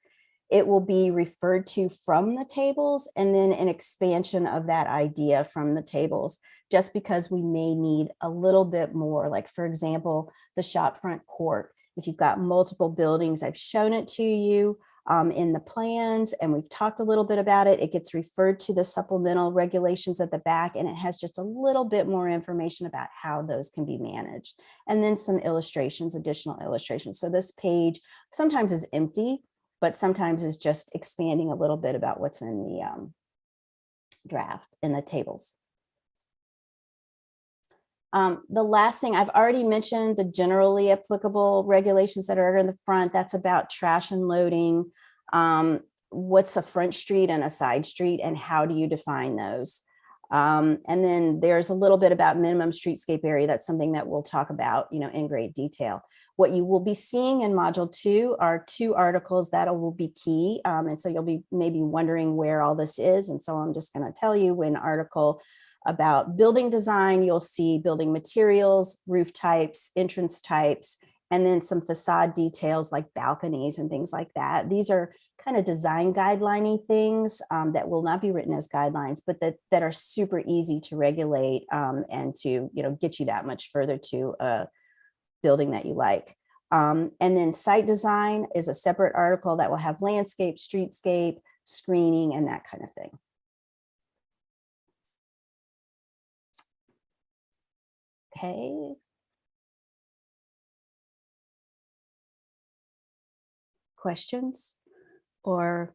It will be referred to from the tables and then an expansion of that idea from the tables, just because we may need a little bit more. Like, for example, the shop front court. If you've got multiple buildings, I've shown it to you in the plans, and we've talked a little bit about it. It gets referred to the supplemental regulations at the back, and it has just a little bit more information about how those can be managed. And then some illustrations, additional illustrations. So this page sometimes is empty, but sometimes is just expanding a little bit about what's in the draft in the tables. The last thing I've already mentioned, the generally applicable regulations that are in the front, that's about trash and loading. What's a front street and a side street, and how do you define those? And then there's a little bit about minimum streetscape area. That's something that we'll talk about, in great detail. What you will be seeing in module 2 are 2 articles that will be key. And so you'll be maybe wondering where all this is. And so I'm just going to tell you, in article about building design, you'll see building materials, roof types, entrance types, and then some facade details like balconies and things like that. These are kind of design guideline-y things that will not be written as guidelines, but that are super easy to regulate and to get you that much further to a building that you like. And then site design is a separate article that will have landscape, streetscape, screening, and that kind of thing. Okay. Questions or?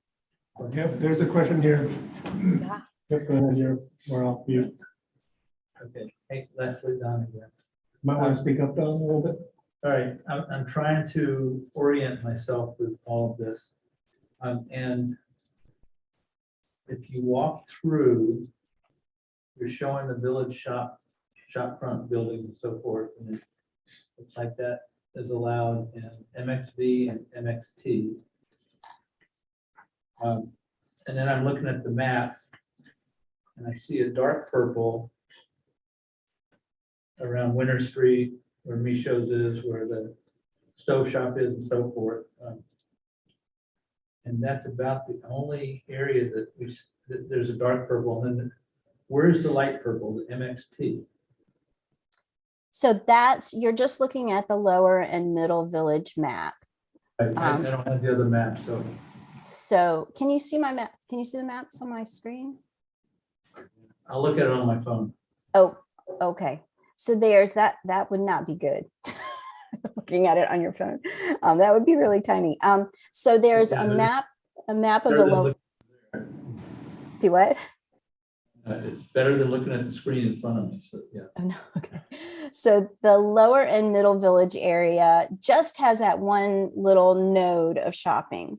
Yep, there's a question here. Yeah. Yep, go ahead, we're off mute. Okay, hey, Leslie, Don again. Might want to speak up, Don, a little bit. All right, I'm trying to orient myself with all of this. And if you walk through, you're showing the village shop front building and so forth, and it looks like that is allowed in MXV and MXT. And then I'm looking at the map, and I see a dark purple around Winter Street, where Micho's is, where the stove shop is, and so forth. And that's about the only area that there's a dark purple. And then where's the light purple, the MXT? So you're just looking at the lower and middle village map. I don't have the other map, so. So can you see my map? Can you see the maps on my screen? I'll look at it on my phone. Oh, okay. So there's that would not be good. Looking at it on your phone. That would be really tiny. So there's a map of the lower. Do what? It's better than looking at the screen in front of me, so yeah. Oh, no, okay. So the lower and middle village area just has that one little node of shopping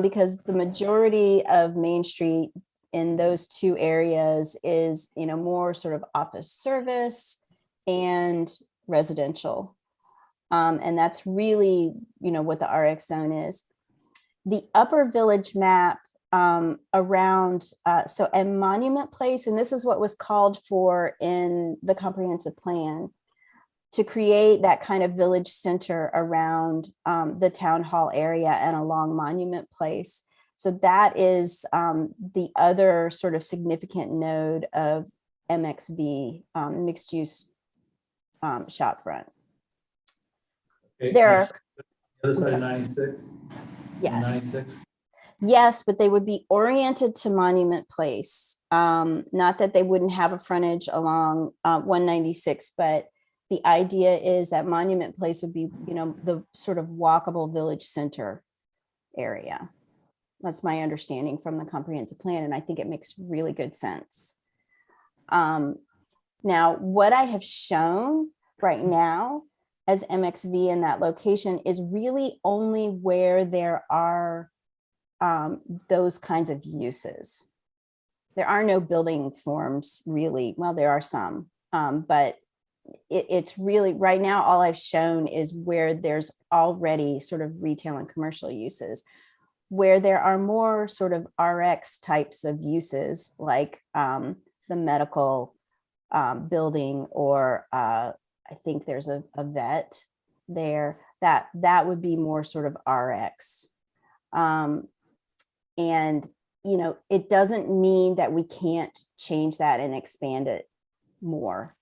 because the majority of Main Street in those 2 areas is, more sort of office service and residential. And that's really, what the RX zone is. The upper village map around, so a Monument Place, and this is what was called for in the comprehensive plan, to create that kind of village center around the town hall area and along Monument Place. So that is the other sort of significant node of MXV, mixed use shop front. Okay, There are, the other side of sorry. 96? Yes. 96? Yes, but they would be oriented to Monument Place. Not that they wouldn't have a frontage along 196, but the idea is that Monument Place would be, the sort of walkable village center area. That's my understanding from the comprehensive plan, and I think it makes really good sense. Now, what I have shown right now as MXV in that location is really only where there are those kinds of uses. There are no building forms really. Well, there are some, but it's really right now, all I've shown is where there's already sort of retail and commercial uses. Where there are more sort of RX types of uses, like the medical building, or I think there's a vet there, that would be more sort of RX. And, you know, it doesn't mean that we can't change that and expand it more.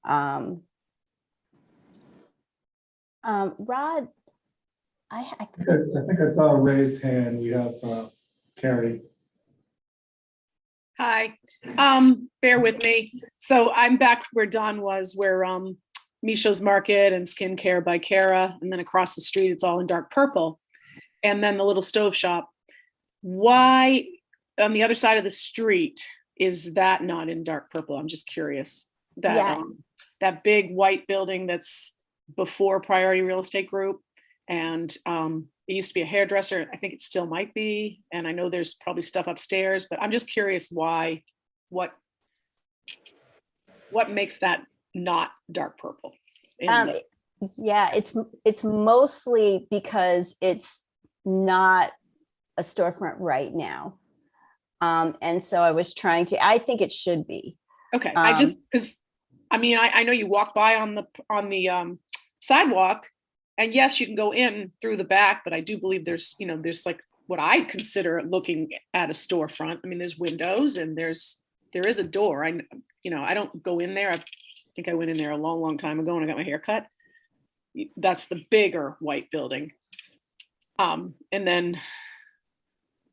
Rod, I think I saw a raised hand. We have Carrie. Hi, bear with me. So I'm back where Don was, where Misha's Market and Skincare by Cara, and then across the street, it's all in dark purple. And then the little stove shop. Why on the other side of the street is that not in dark purple? I'm just curious. That Yeah. That big white building that's before Priority Real Estate Group, and it used to be a hairdresser. I think it still might be, and I know there's probably stuff upstairs, but I'm just curious why, what makes that not dark purple? Yeah, it's mostly because it's not a storefront right now. And so I was trying to, I think it should be. Okay, I just, because I mean, I know you walk by on the sidewalk, and yes, you can go in through the back, but I do believe there's, you know, there's like what I consider looking at a storefront. I mean, there's windows and there is a door. I don't go in there. I think I went in there a long, long time ago when I got my hair cut. That's the bigger white building. And then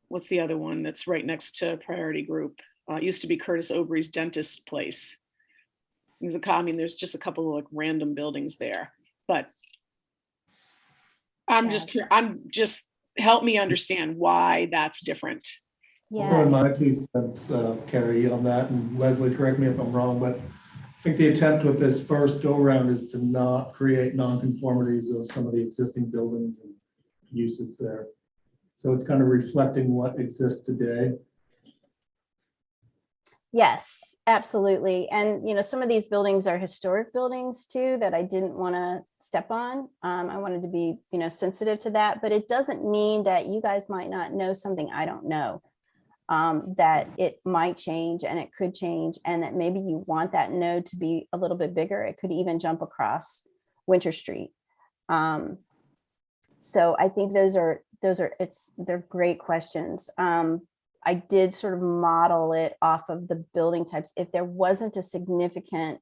what's the other one that's right next to Priority Group? It used to be Curtis Obrey's dentist place. There's just a couple of like random buildings there, but I'm just help me understand why that's different. I'll throw in Yeah, my 2 cents, Carrie, on that, and Leslie, correct me if I'm wrong, but I think the attempt with this first go around is to not create non-conformities of some of the existing buildings and uses there. So it's kind of reflecting what exists today. yes, absolutely. And, you know, some of these buildings are historic buildings too, that I didn't want to step on. I wanted to be, you know, sensitive to that, but it doesn't mean that you guys might not know something I don't know. That it might change, and it could change, and that maybe you want that node to be a little bit bigger. It could even jump across Winter Street. So I think they're great questions. I did sort of model it off of the building types. If there wasn't a significant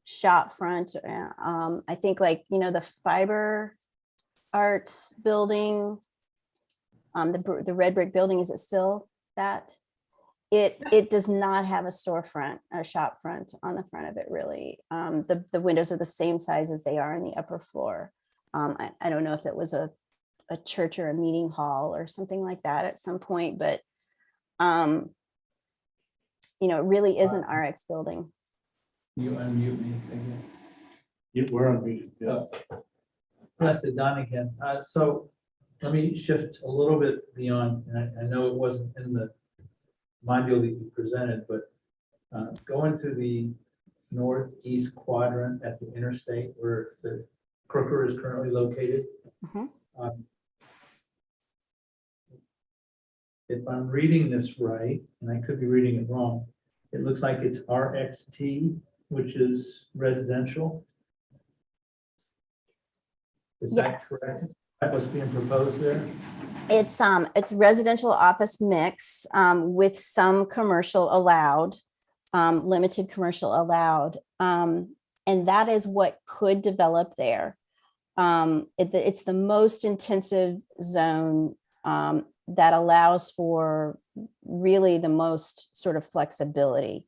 shop front, I think, like, you know, the Fiber Arts building, the red brick building, is it still that? It does not have a storefront or shop front on the front of it, really. The windows are the same size as they are in the upper floor. I don't know if it was a church or a meeting hall or something like that at some point, but you know, it really is an RX building. You unmute me again. We're on mute. Yeah. Press it down again. So let me shift a little bit beyond, and I know it wasn't in the module that you presented, but go into the northeast quadrant at the interstate where the Crooker is currently located. Mhm. If I'm reading this right, and I could be reading it wrong, it looks like it's RXT, which is residential. Is that Yes. correct? That was being proposed there? It's residential office mix with some commercial allowed, limited commercial allowed. And that is what could develop there. It's the most intensive zone that allows for really the most sort of flexibility.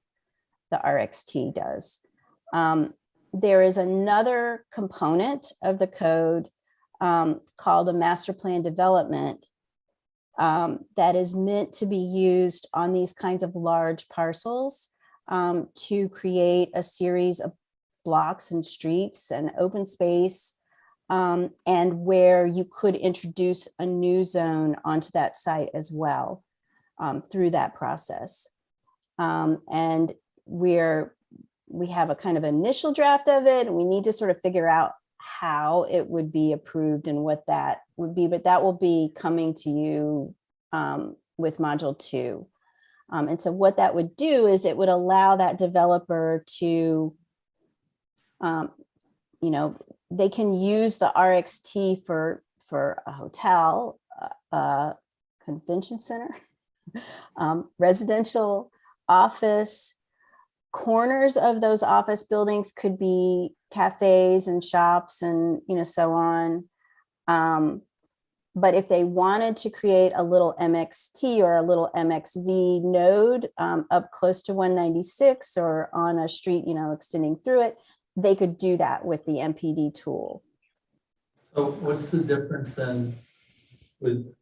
The RXT does. There is another component of the code called a master plan development that is meant to be used on these kinds of large parcels to create a series of blocks and streets and open space, and where you could introduce a new zone onto that site as well through that process. And we have a kind of initial draft of it, and we need to sort of figure out how it would be approved and what that would be, but that will be coming to you with module 2. And so what that would do is it would allow that developer to, they can use the RXT for a hotel, convention center, residential, office. Corners of those office buildings could be cafes and shops and so on. But if they wanted to create a little MXT or a little MXV node up close to 196 or on a street, extending through it, they could do that with the MPD tool. So what's the difference then with,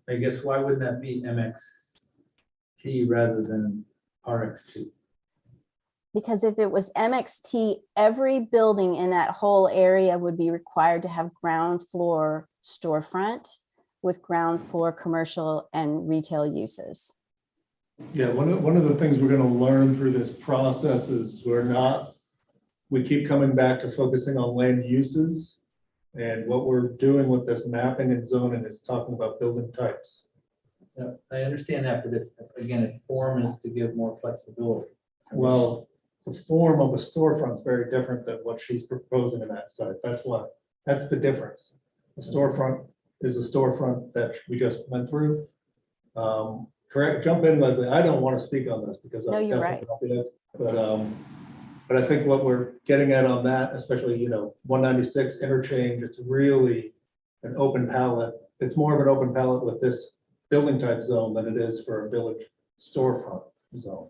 I guess, why wouldn't that be MXT rather than RXT? Because if it was MXT, every building in that whole area would be required to have ground floor storefront with ground floor commercial and retail uses. Yeah, one of the things we're gonna learn through this process is we keep coming back to focusing on land uses. And what we're doing with this mapping and zoning is talking about building types. Yeah, I understand that, but if, again, if form is to give more flexibility. Well, the form of a storefront is very different than what she's proposing in that site. That's the difference. The storefront is a storefront that we just went through. Correct, jump in, Leslie. I don't want to speak on this because No, I'm you're definitely not it. But I think what we're getting at on that, especially, 196 interchange, it's really an open palette. It's more of an open palette with this building type zone than it is for a village storefront zone.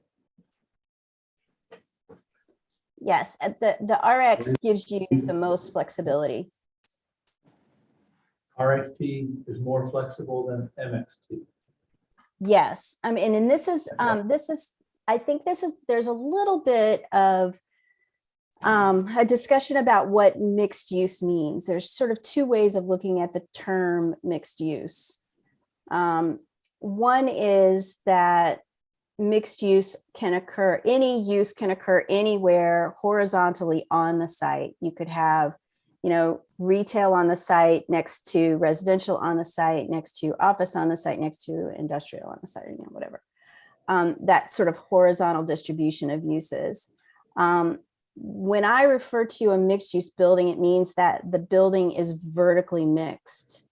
Yes, the RX gives you the most flexibility. RXT is more flexible than MXT. Yes, I mean, and this is, I think there's a little bit of a discussion about what mixed use means. There's sort of two ways of looking at the term mixed use. One is that mixed use can occur, any use can occur anywhere horizontally on the site. You could have, retail on the site next to residential on the site, next to office on the site, next to industrial on the site, whatever. That sort of horizontal distribution of uses. When I refer to a mixed use building, it means that the building is vertically mixed,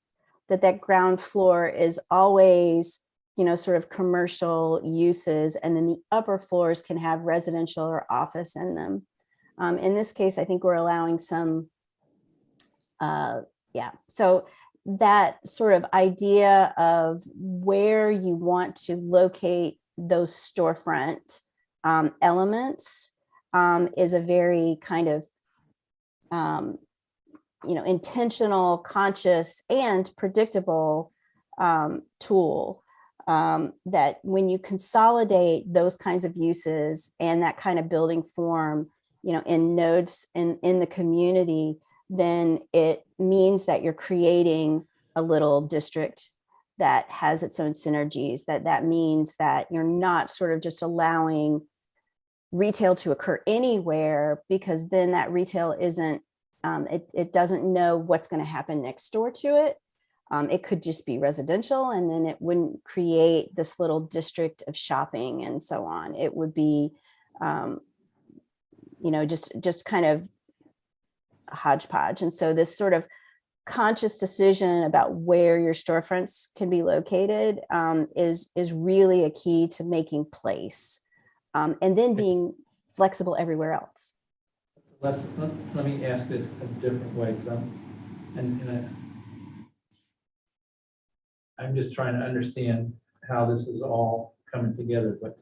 that ground floor is always, sort of commercial uses, and then the upper floors can have residential or office in them. In this case, I think we're allowing some, so that sort of idea of where you want to locate those storefront elements is a very kind of, intentional, conscious, and predictable tool that when you consolidate those kinds of uses and that kind of building form, in nodes in the community, then it means that you're creating a little district that has its own synergies. That means that you're not sort of just allowing retail to occur anywhere, because then that retail isn't, it doesn't know what's going to happen next door to it. It could just be residential, and then it wouldn't create this little district of shopping and so on. It would be, just kind of a hodgepodge. And so this sort of conscious decision about where your storefronts can be located is really a key to making place, and then being flexible everywhere else. Let me ask this a different way, because I'm just trying to understand how this is all coming together. But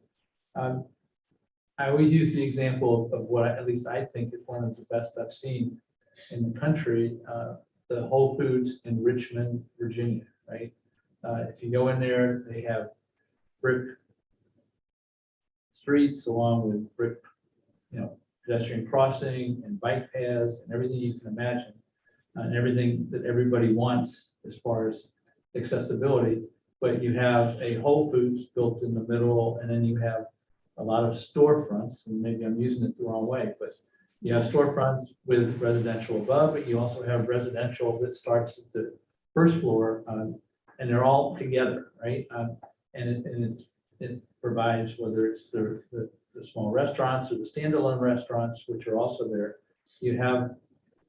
I always use the example of what at least I think is one of the best I've seen in the country, the Whole Foods in Richmond, Virginia, right? If you go in there, they have brick streets along with brick, pedestrian crossing and bike paths and everything you can imagine, and everything that everybody wants as far as accessibility. But you have a Whole Foods built in the middle, and then you have a lot of storefronts, and maybe I'm using it the wrong way, but you have storefronts with residential above, but you also have residential that starts at the first floor, and they're all together, right? And provides, whether it's the small restaurants or the standalone restaurants, which are also there, you have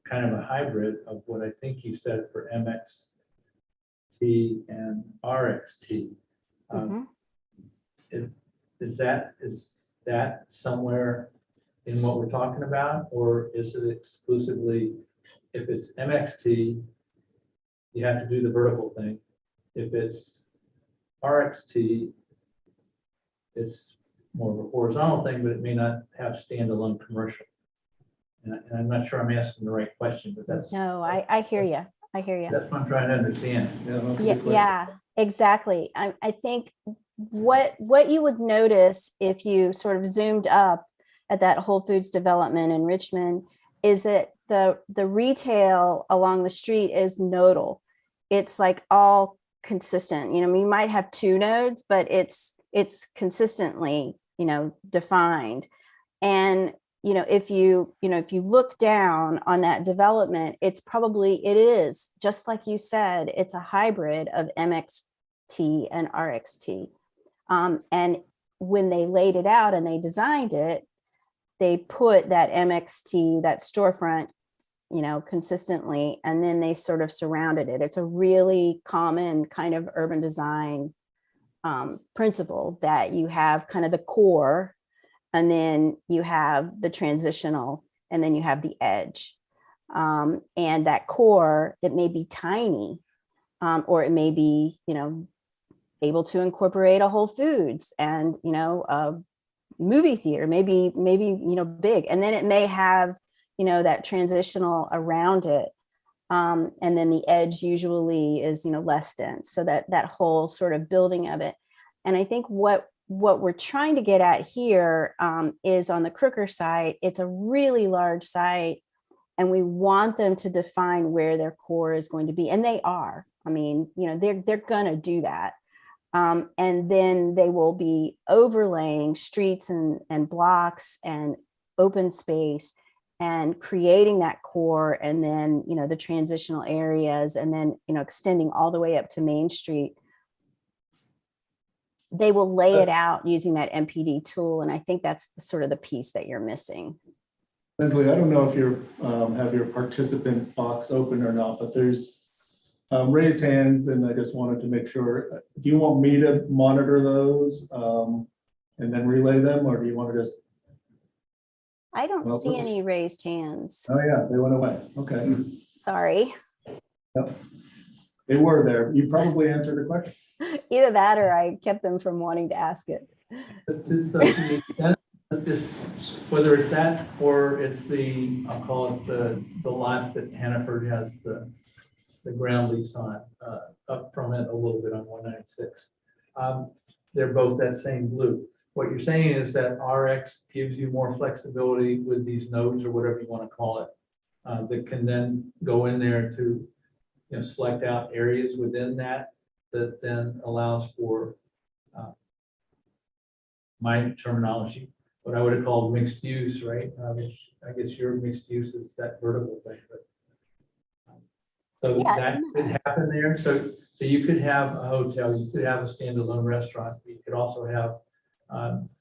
kind of a hybrid of what I think you said for MXT and RXT. Mhm. Is that somewhere in what we're talking about, or is it exclusively, if it's MXT, you have to do the vertical thing. If it's RXT, it's more of a horizontal thing, but it may not have standalone commercial. And I'm not sure I'm asking the right question, but that's. No, I hear you. I hear you. That's what I'm trying to understand. Yeah, that's a good Yeah, question. yeah, exactly. I think what you would notice if you sort of zoomed up at that Whole Foods development in Richmond is that the retail along the street is nodal. It's like all consistent. You know, you might have two nodes, but it's consistently, you know, defined. And if you look down on that development, it is just like you said, it's a hybrid of MXT and RXT. And when they laid it out and they designed it, they put that MXT, that storefront, consistently, and then they sort of surrounded it. It's a really common kind of urban design principle that you have kind of the core, and then you have the transitional, and then you have the edge. And that core, it may be tiny, or it may be, able to incorporate a Whole Foods and, a movie theater, maybe, big. And then it may have, that transitional around it. And then the edge usually is, less dense. So that whole sort of building of it. And I think what we're trying to get at here is on the Crooker site, it's a really large site, and we want them to define where their core is going to be. And they are. I mean, they're going to do that. And then they will be overlaying streets and blocks and open space and creating that core, and then, the transitional areas, and then, extending all the way up to Main Street. They will lay it out using that MPD tool. And I think that's sort of the piece that you're missing. Leslie, I don't know if you have your participant box open or not, but there's raised hands, and I just wanted to make sure. Do you want me to monitor those and then relay them, or do you want to just? I don't Well, see any raised hands. Oh yeah, they went away. Okay. Sorry. Yep. They were there. You probably answered the question. Either that or I kept them from wanting to ask it. But to the extent that this, whether it's that or it's the, I'll call it the lot that Hannaford has the ground lease on, up from it a little bit on 196. They're both that same blue. What you're saying is that RX gives you more flexibility with these nodes, or whatever you want to call it, that can then go in there to, select out areas within that then allows for my terminology, what I would have called mixed use, right? I guess your mixed use is that vertical thing, but so Yeah. that could happen there. So you could have a hotel, you could have a standalone restaurant, you could also have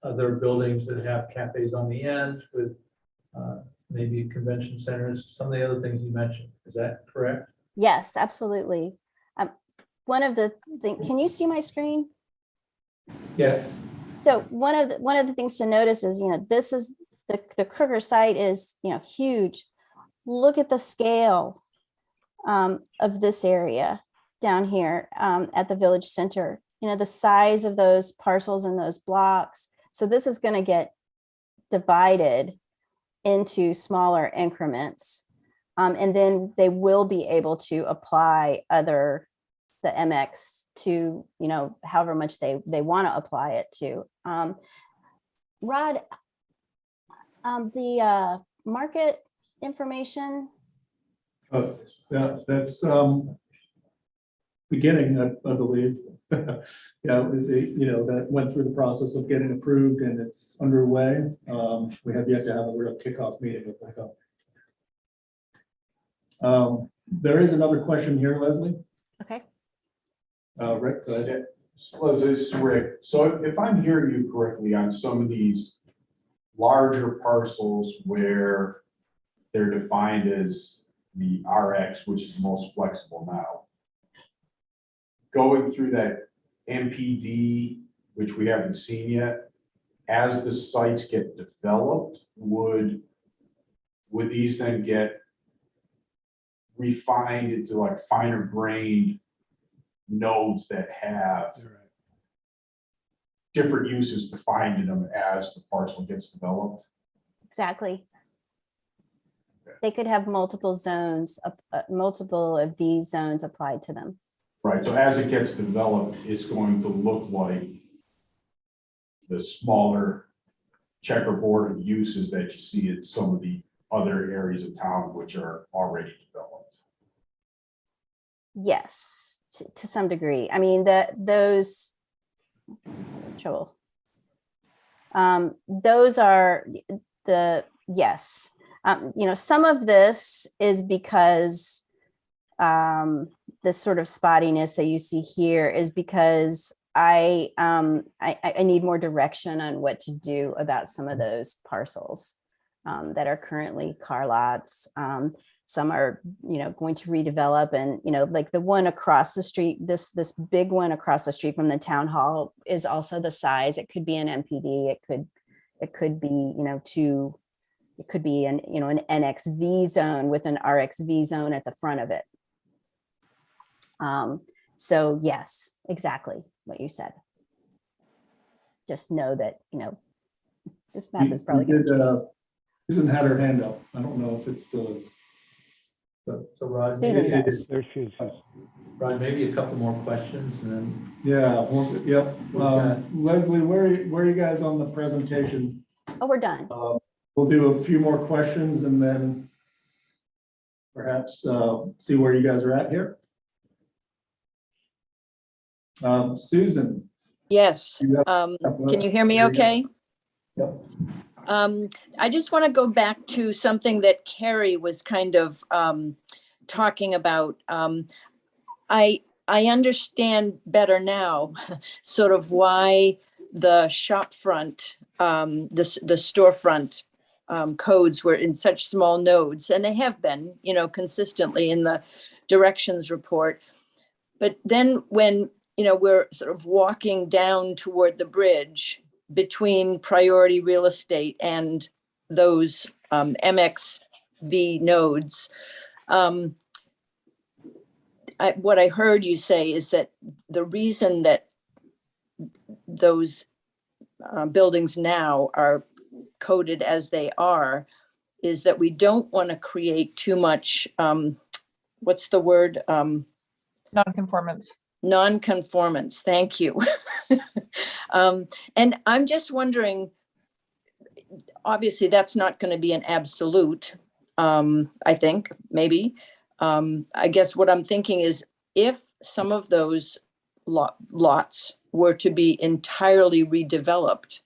other buildings that have cafes on the end with maybe convention centers, some of the other things you mentioned. Is that correct? Yes, absolutely. One of the things, can you see my screen? Yes. So one of the things to notice is, this is the Crooker site is, huge. Look at the scale of this area down here at the village center. The size of those parcels and those blocks. So this is going to get divided into smaller increments. And then they will be able to apply the MX to, however much they want to apply it to. Rod, the market information. Oh, yeah, that's beginning, I believe. Yeah, that went through the process of getting approved, and it's underway. We have yet to have a real kickoff meeting with them. There is another question here, Leslie. Okay. Rick, go ahead. Leslie, this is Rick. So if I'm hearing you correctly on some of these larger parcels where they're defined as the RX, which is the most flexible now, going through that MPD, which we haven't seen yet, as the sites get developed, would these then get refined into like finer grained nodes that have different uses defined in them as the parcel gets developed? Exactly. They could have multiple zones, multiple of these zones applied to them. Right, so as it gets developed, it's going to look like the smaller checkerboard of uses that you see in some of the other areas of town which are already developed. Yes, to some degree. I mean, those trouble. Those are yes. You know, some of this is because this sort of spottiness that you see here is because I need more direction on what to do about some of those parcels that are currently car lots. Some are, you know, going to redevelop, and, you know, like the one across the street, this big one across the street from the town hall is also the size. It could be an MPD. It could be, you know, it could be an, you know, an NXV zone with an RXV zone at the front of it. So yes, exactly what you said. Just know that, you know, this map is probably going to change. Susan had her hand up. I don't know if it still is. So Rod, Susan maybe, does. There she is. Rod, maybe a couple more questions and then. Yeah, well, yep. Okay. Leslie, where are you guys on the presentation? Oh, we're done. We'll do a few more questions and then perhaps see where you guys are at here. Susan. Yes. You have- Can you hear me okay? Yep. I just want to go back to something that Carrie was kind of talking about. I understand better now sort of why the shop front, the storefront codes were in such small nodes, and they have been, you know, consistently in the directions report. But then when, you know, we're sort of walking down toward the bridge between priority real estate and those MXV nodes, what I heard you say is that the reason that those buildings now are coded as they are is that we don't want to create too much, what's the word? Non-conformance. Non-conformance, thank you. And I'm just wondering, obviously that's not going to be an absolute, I think, maybe. I guess what I'm thinking is if some of those lots were to be entirely redeveloped,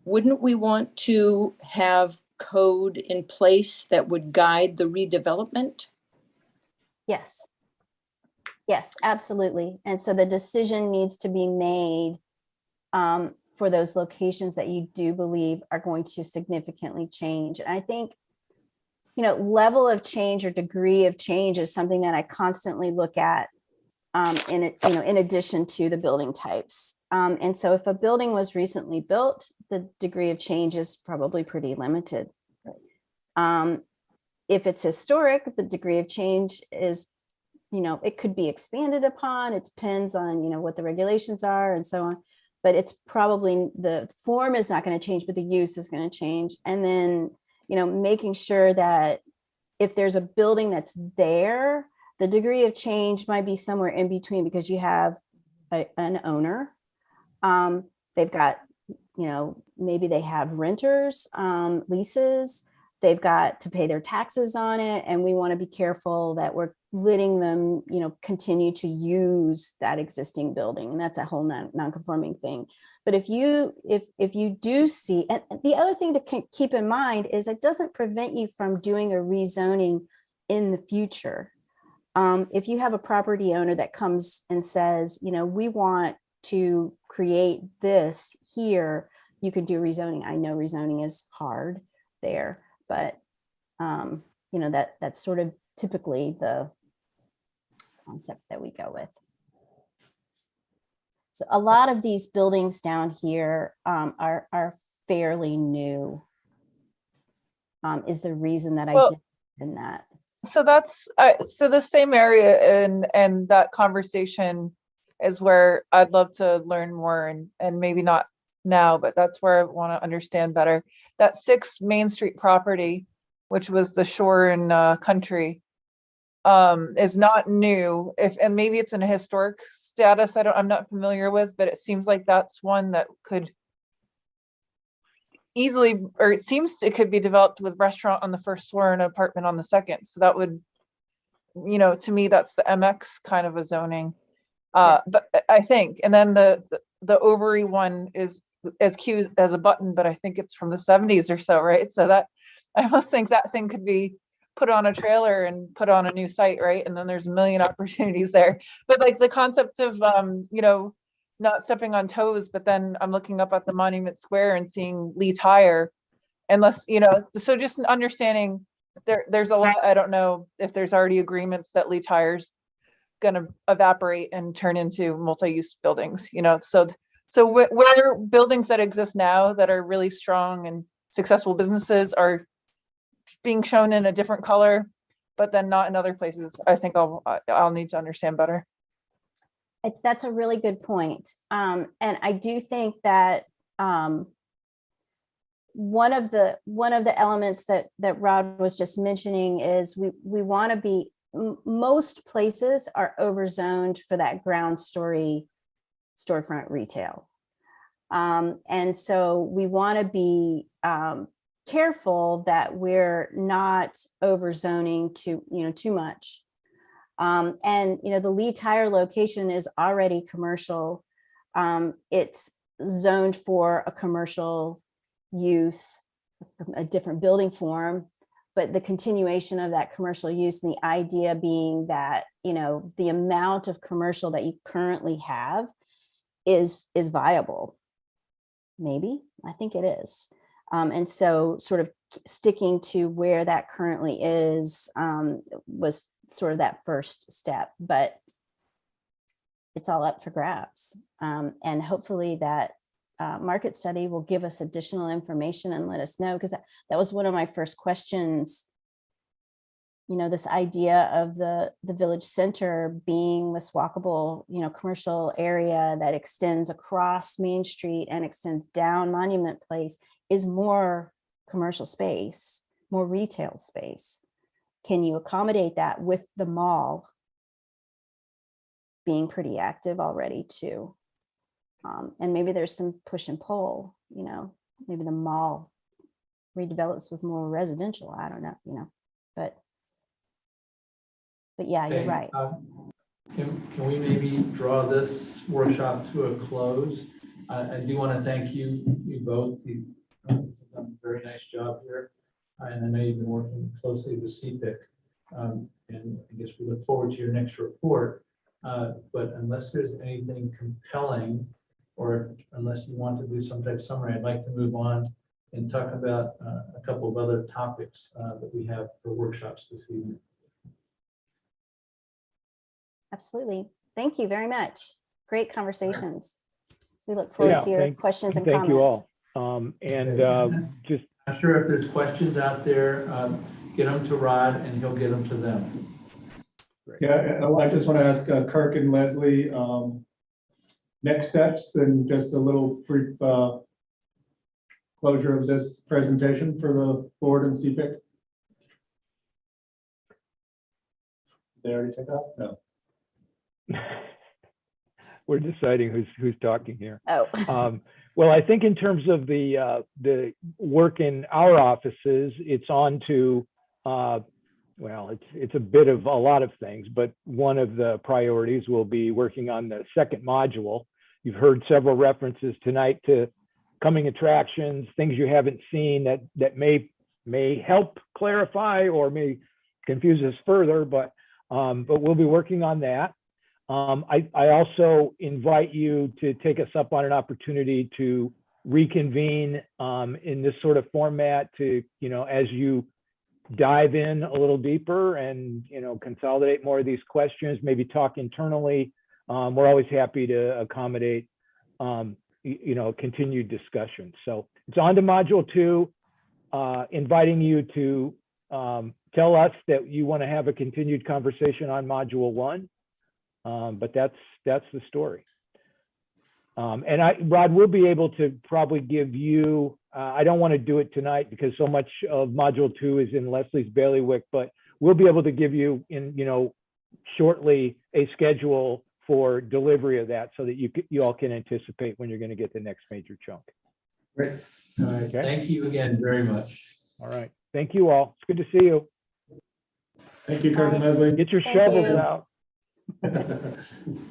wouldn't we want to have code in place that would guide the redevelopment? Yes. Yes, absolutely. And so the decision needs to be made for those locations that you do believe are going to significantly change. And I think, you know, level of change or degree of change is something that I constantly look at in addition to the building types. And so if a building was recently built, the degree of change is probably pretty limited. If it's historic, the degree of change is, you know, it could be expanded upon. It depends on, you know, what the regulations are and so on. But it's probably, the form is not going to change, but the use is going to change. And then, you know, making sure that if there's a building that's there, the degree of change might be somewhere in between, because you have an owner. They've got, you know, maybe they have renters, leases. They've got to pay their taxes on it. And we want to be careful that we're letting them, you know, continue to use that existing building. And that's a whole non-conforming thing. But if you do see, and the other thing to keep in mind is it doesn't prevent you from doing a rezoning in the future. If you have a property owner that comes and says, you know, we want to create this here, you could do rezoning. I know rezoning is hard there, but you know, that's sort of typically the concept that we go with. So a lot of these buildings down here are fairly new. Is the reason that I Well, did in that. So that's, so the same area and that conversation is where I'd love to learn more and maybe not now, but that's where I want to understand better. That 6 Main Street property, which was the Shore and Country, is not new. And maybe it's in a historic status. I'm not familiar with, but it seems like that's one that could easily, or it seems it could be developed with restaurant on the first floor and apartment on the second. So that would, you know, to me, that's the MX kind of a zoning. But I think, and then the ovary one is as cute as a button, but I think it's from the 70s or so, right? So that, I almost think that thing could be put on a trailer and put on a new site, right? And then there's a million opportunities there. But like the concept of, you know, not stepping on toes, but then I'm looking up at the Monument Square and seeing Lee Tire, unless, you know, so just understanding there's a lot, I don't know if there's already agreements that Lee Tire's gonna evaporate and turn into multi-use buildings, you know, so where buildings that exist now that are really strong and successful businesses are being shown in a different color, but then not in other places, I think I'll need to understand better. That's a really good point. And I do think that one of the elements that Rod was just mentioning is we want to be, most places are overzoned for that ground story storefront retail. And so we want to be careful that we're not overzoning too much. And you know, the Lee Tire location is already commercial. It's zoned for a commercial use, a different building form, but the continuation of that commercial use, and the idea being that, you know, the amount of commercial that you currently have is viable. Maybe, I think it is. And so sort of sticking to where that currently is was sort of that first step, but it's all up for grabs. And hopefully that market study will give us additional information and let us know, because that was one of my first questions. You know, this idea of the village center being this walkable, you know, commercial area that extends across Main Street and extends down Monument Place is more commercial space, more retail space. Can you accommodate that with the mall being pretty active already too? And maybe there's some push and pull, you know, maybe the mall redevelops with more residential, I don't know, you know, but yeah, you're right. Can we maybe draw this workshop to a close? I do want to thank you both. You've done a very nice job here. And I know you've been working closely with Civic. And I guess we look forward to your next report. But unless there's anything compelling, or unless you want to do some type of summary, I'd like to move on and talk about a couple of other topics that we have for workshops this evening. Absolutely. Thank you very much. Great conversations. We look forward to your questions and comments. Thank you all. Just I'm sure if there's questions out there, get them to Rod and he'll get them to them. Yeah, I just want to ask Kirk and Leslie, next steps and just a little brief closure of this presentation for the board and CPIC. They already took off? No. we're deciding who's talking here. Oh. Well, I think in terms of the work in our offices, it's on to, well, it's a bit of a lot of things, but one of the priorities will be working on the second module. You've heard several references tonight to coming attractions, things you haven't seen that may help clarify or may confuse us further, but we'll be working on that. I also invite you to take us up on an opportunity to reconvene in this sort of format to, as you dive in a little deeper and, consolidate more of these questions, maybe talk internally. We're always happy to accommodate, continued discussion. So it's on to module 2, inviting you to tell us that you want to have a continued conversation on module 1. But that's the story. And Rod, we'll be able to probably give you, I don't want to do it tonight because so much of module 2 is in Leslie's bailiwick, but we'll be able to give you shortly a schedule for delivery of that so that you all can anticipate when you're going to get the next major chunk. Great. All right. Okay. Thank you again very much. All right. Thank you all. It's good to see you. Thank you, Kirk and Leslie. Get your Thank shovels you. out.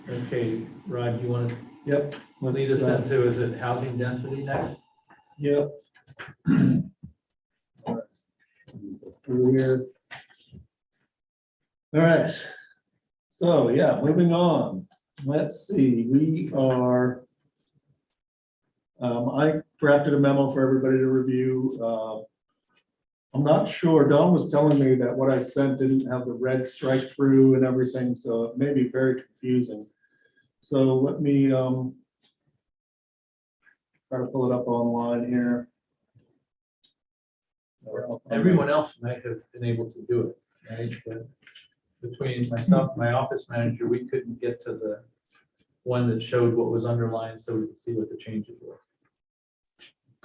Okay, Rod, you want to Yep. lead us into, is it housing density next? Yep. Through here. All right. So, yeah, moving on. Let's see, we are, I drafted a memo for everybody to review. I'm not sure, Don was telling me that what I sent didn't have the red strike through and everything, so it may be very confusing. So let me try to pull it up online here. Everyone else might have been able to do it, right? But between myself and my office manager, we couldn't get to the one that showed what was underlined so we could see what the changes were.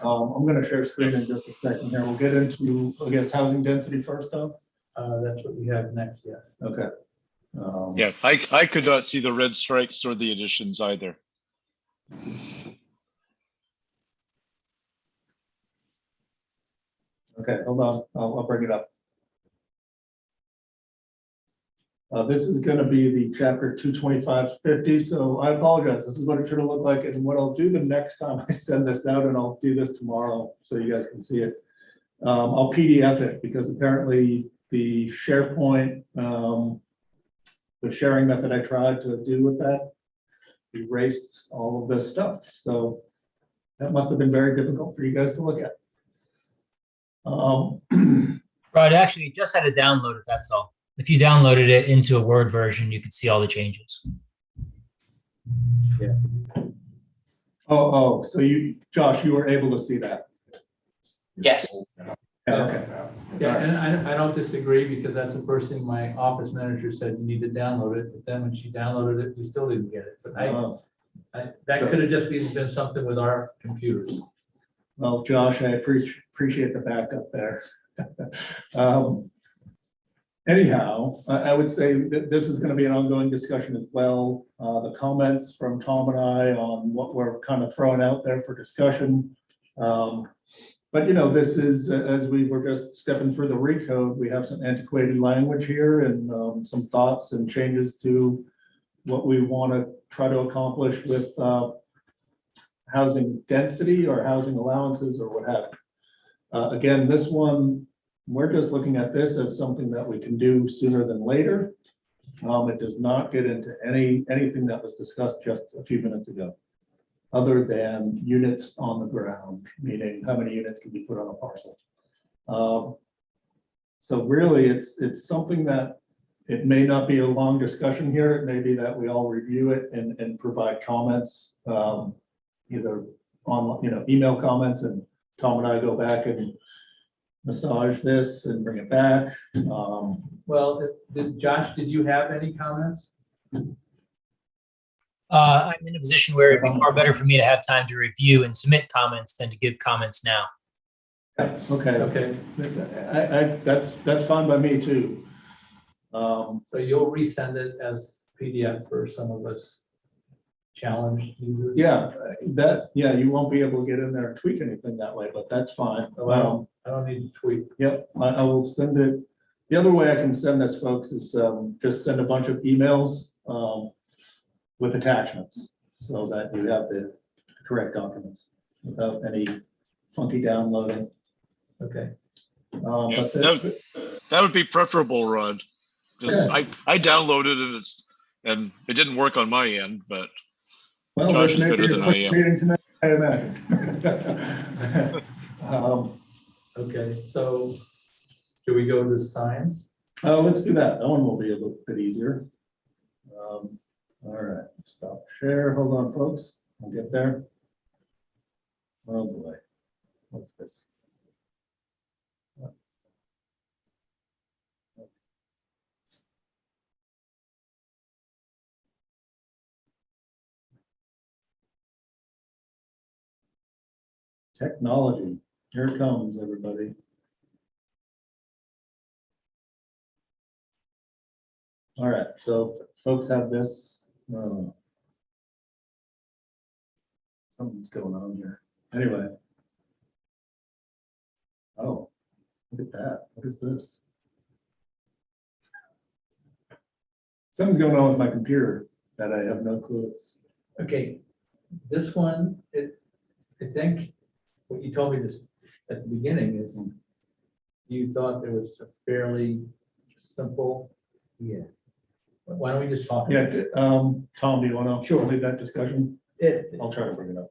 I'm going to share screen in just a second here. We'll get into, I guess, housing density first, Tom. That's what we have next, yes. Okay. Yeah, I could not see the red strikes or the additions either. Okay, hold on. I'll bring it up. This is going to be the chapter 22550. So I apologize. This is what it should have looked like. And what I'll do the next time I send this out, and I'll do this tomorrow so you guys can see it. I'll PDF it because apparently the SharePoint, the sharing method I tried to do with that erased all of this stuff. So that must have been very difficult for you guys to look at. Right, actually, you just had to download it, that's all. If you downloaded it into a Word version, you could see all the changes. Oh, so you, Josh, you were able to see that? Yes. Yeah, okay. Yeah, and I don't disagree because that's the first thing my office manager said, you need to download it. But then when she downloaded it, we still didn't get it. But that So- could have just been something with our computers. Well, Josh, I appreciate the backup there. Anyhow, I would say that this is going to be an ongoing discussion as well. The comments from Tom and I on what we're kind of throwing out there for discussion. But this is, as we were just stepping through the recode, we have some antiquated language here and some thoughts and changes to what we want to try to accomplish with housing density or housing allowances or what have you. Again, this one, we're just looking at this as something that we can do sooner than later. It does not get into anything that was discussed just a few minutes ago, other than units on the ground, meaning how many units can be put on a parcel. So really, it's something that it may not be a long discussion here. It may be that we all review it and provide comments, either on email comments, and Tom and I go back and massage this and bring it back. Well, Josh, did you have any comments? I'm in a position where it'd be far better for me to have time to review and submit comments than to give comments now. Okay. That's fine by me too. So you'll resend it as PDF for some of us challenged users? Yeah, you won't be able to get in there and tweak anything that way, but that's fine. I don't need to tweak. Yep, I will send it. The other way I can send this, folks, is just send a bunch of emails with attachments so that you have the correct documents without any funky downloading. Okay. But That would be preferable, Rod. Because I downloaded and And it didn't work on my end, but Well, Josh this is may better be a than I quick am. meeting tonight, I imagine. Okay, so do we go to signs? Let's do that. That one will be a little bit easier. All right, stop share. Hold on, folks. I'll get there. Oh boy, what's this? Technology. Here it comes, everybody. All right, so folks have this. Something's going on here. Anyway. Oh, look at that. What is this? Something's going on with my computer that I have no clue. It's Okay, this one, I think what you told me this at the beginning is you thought there was a fairly simple. Yeah. Why don't we just talk? yeah. Tom, do you want to lead that discussion? I'll try to bring it up.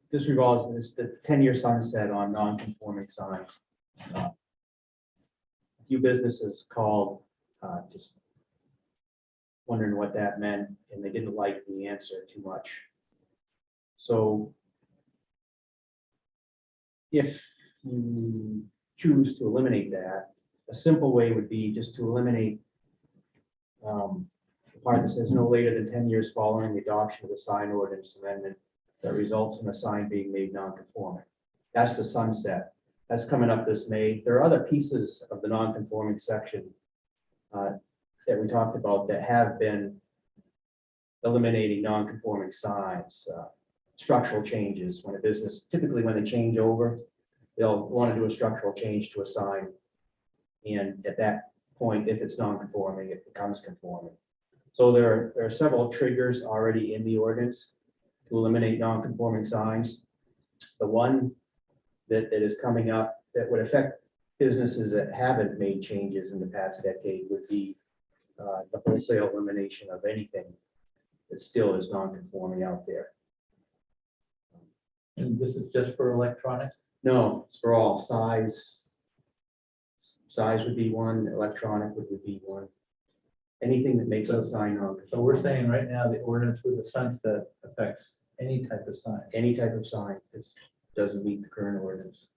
This revolves, this the 10-year sunset on non-conforming signs. A few businesses called, just wondering what that meant, and they didn't like the answer too much. So if you choose to eliminate that, a simple way would be just to eliminate the part that says no later than 10 years following the adoption of the sign ordinance amendment that results in a sign being made non-conforming. That's the sunset. That's coming up this May. There are other pieces of the non-conforming section that we talked about that have been eliminating non-conforming signs, structural changes. When a business, typically when they change over, they'll want to do a structural change to a sign. And at that point, if it's non-conforming, it becomes conforming. So there are several triggers already in the ordinance to eliminate non-conforming signs. The one that is coming up that would affect businesses that haven't made changes in the past decade would be the wholesale elimination of anything that still is non-conforming out there. And this is just for electronics? No, it's for all. Size would be one, electronic would be one. Anything that makes a sign non-conforming. So we're saying right now, the ordinance with the sunset affects any type of sign. Any type of sign that doesn't meet the current ordinance.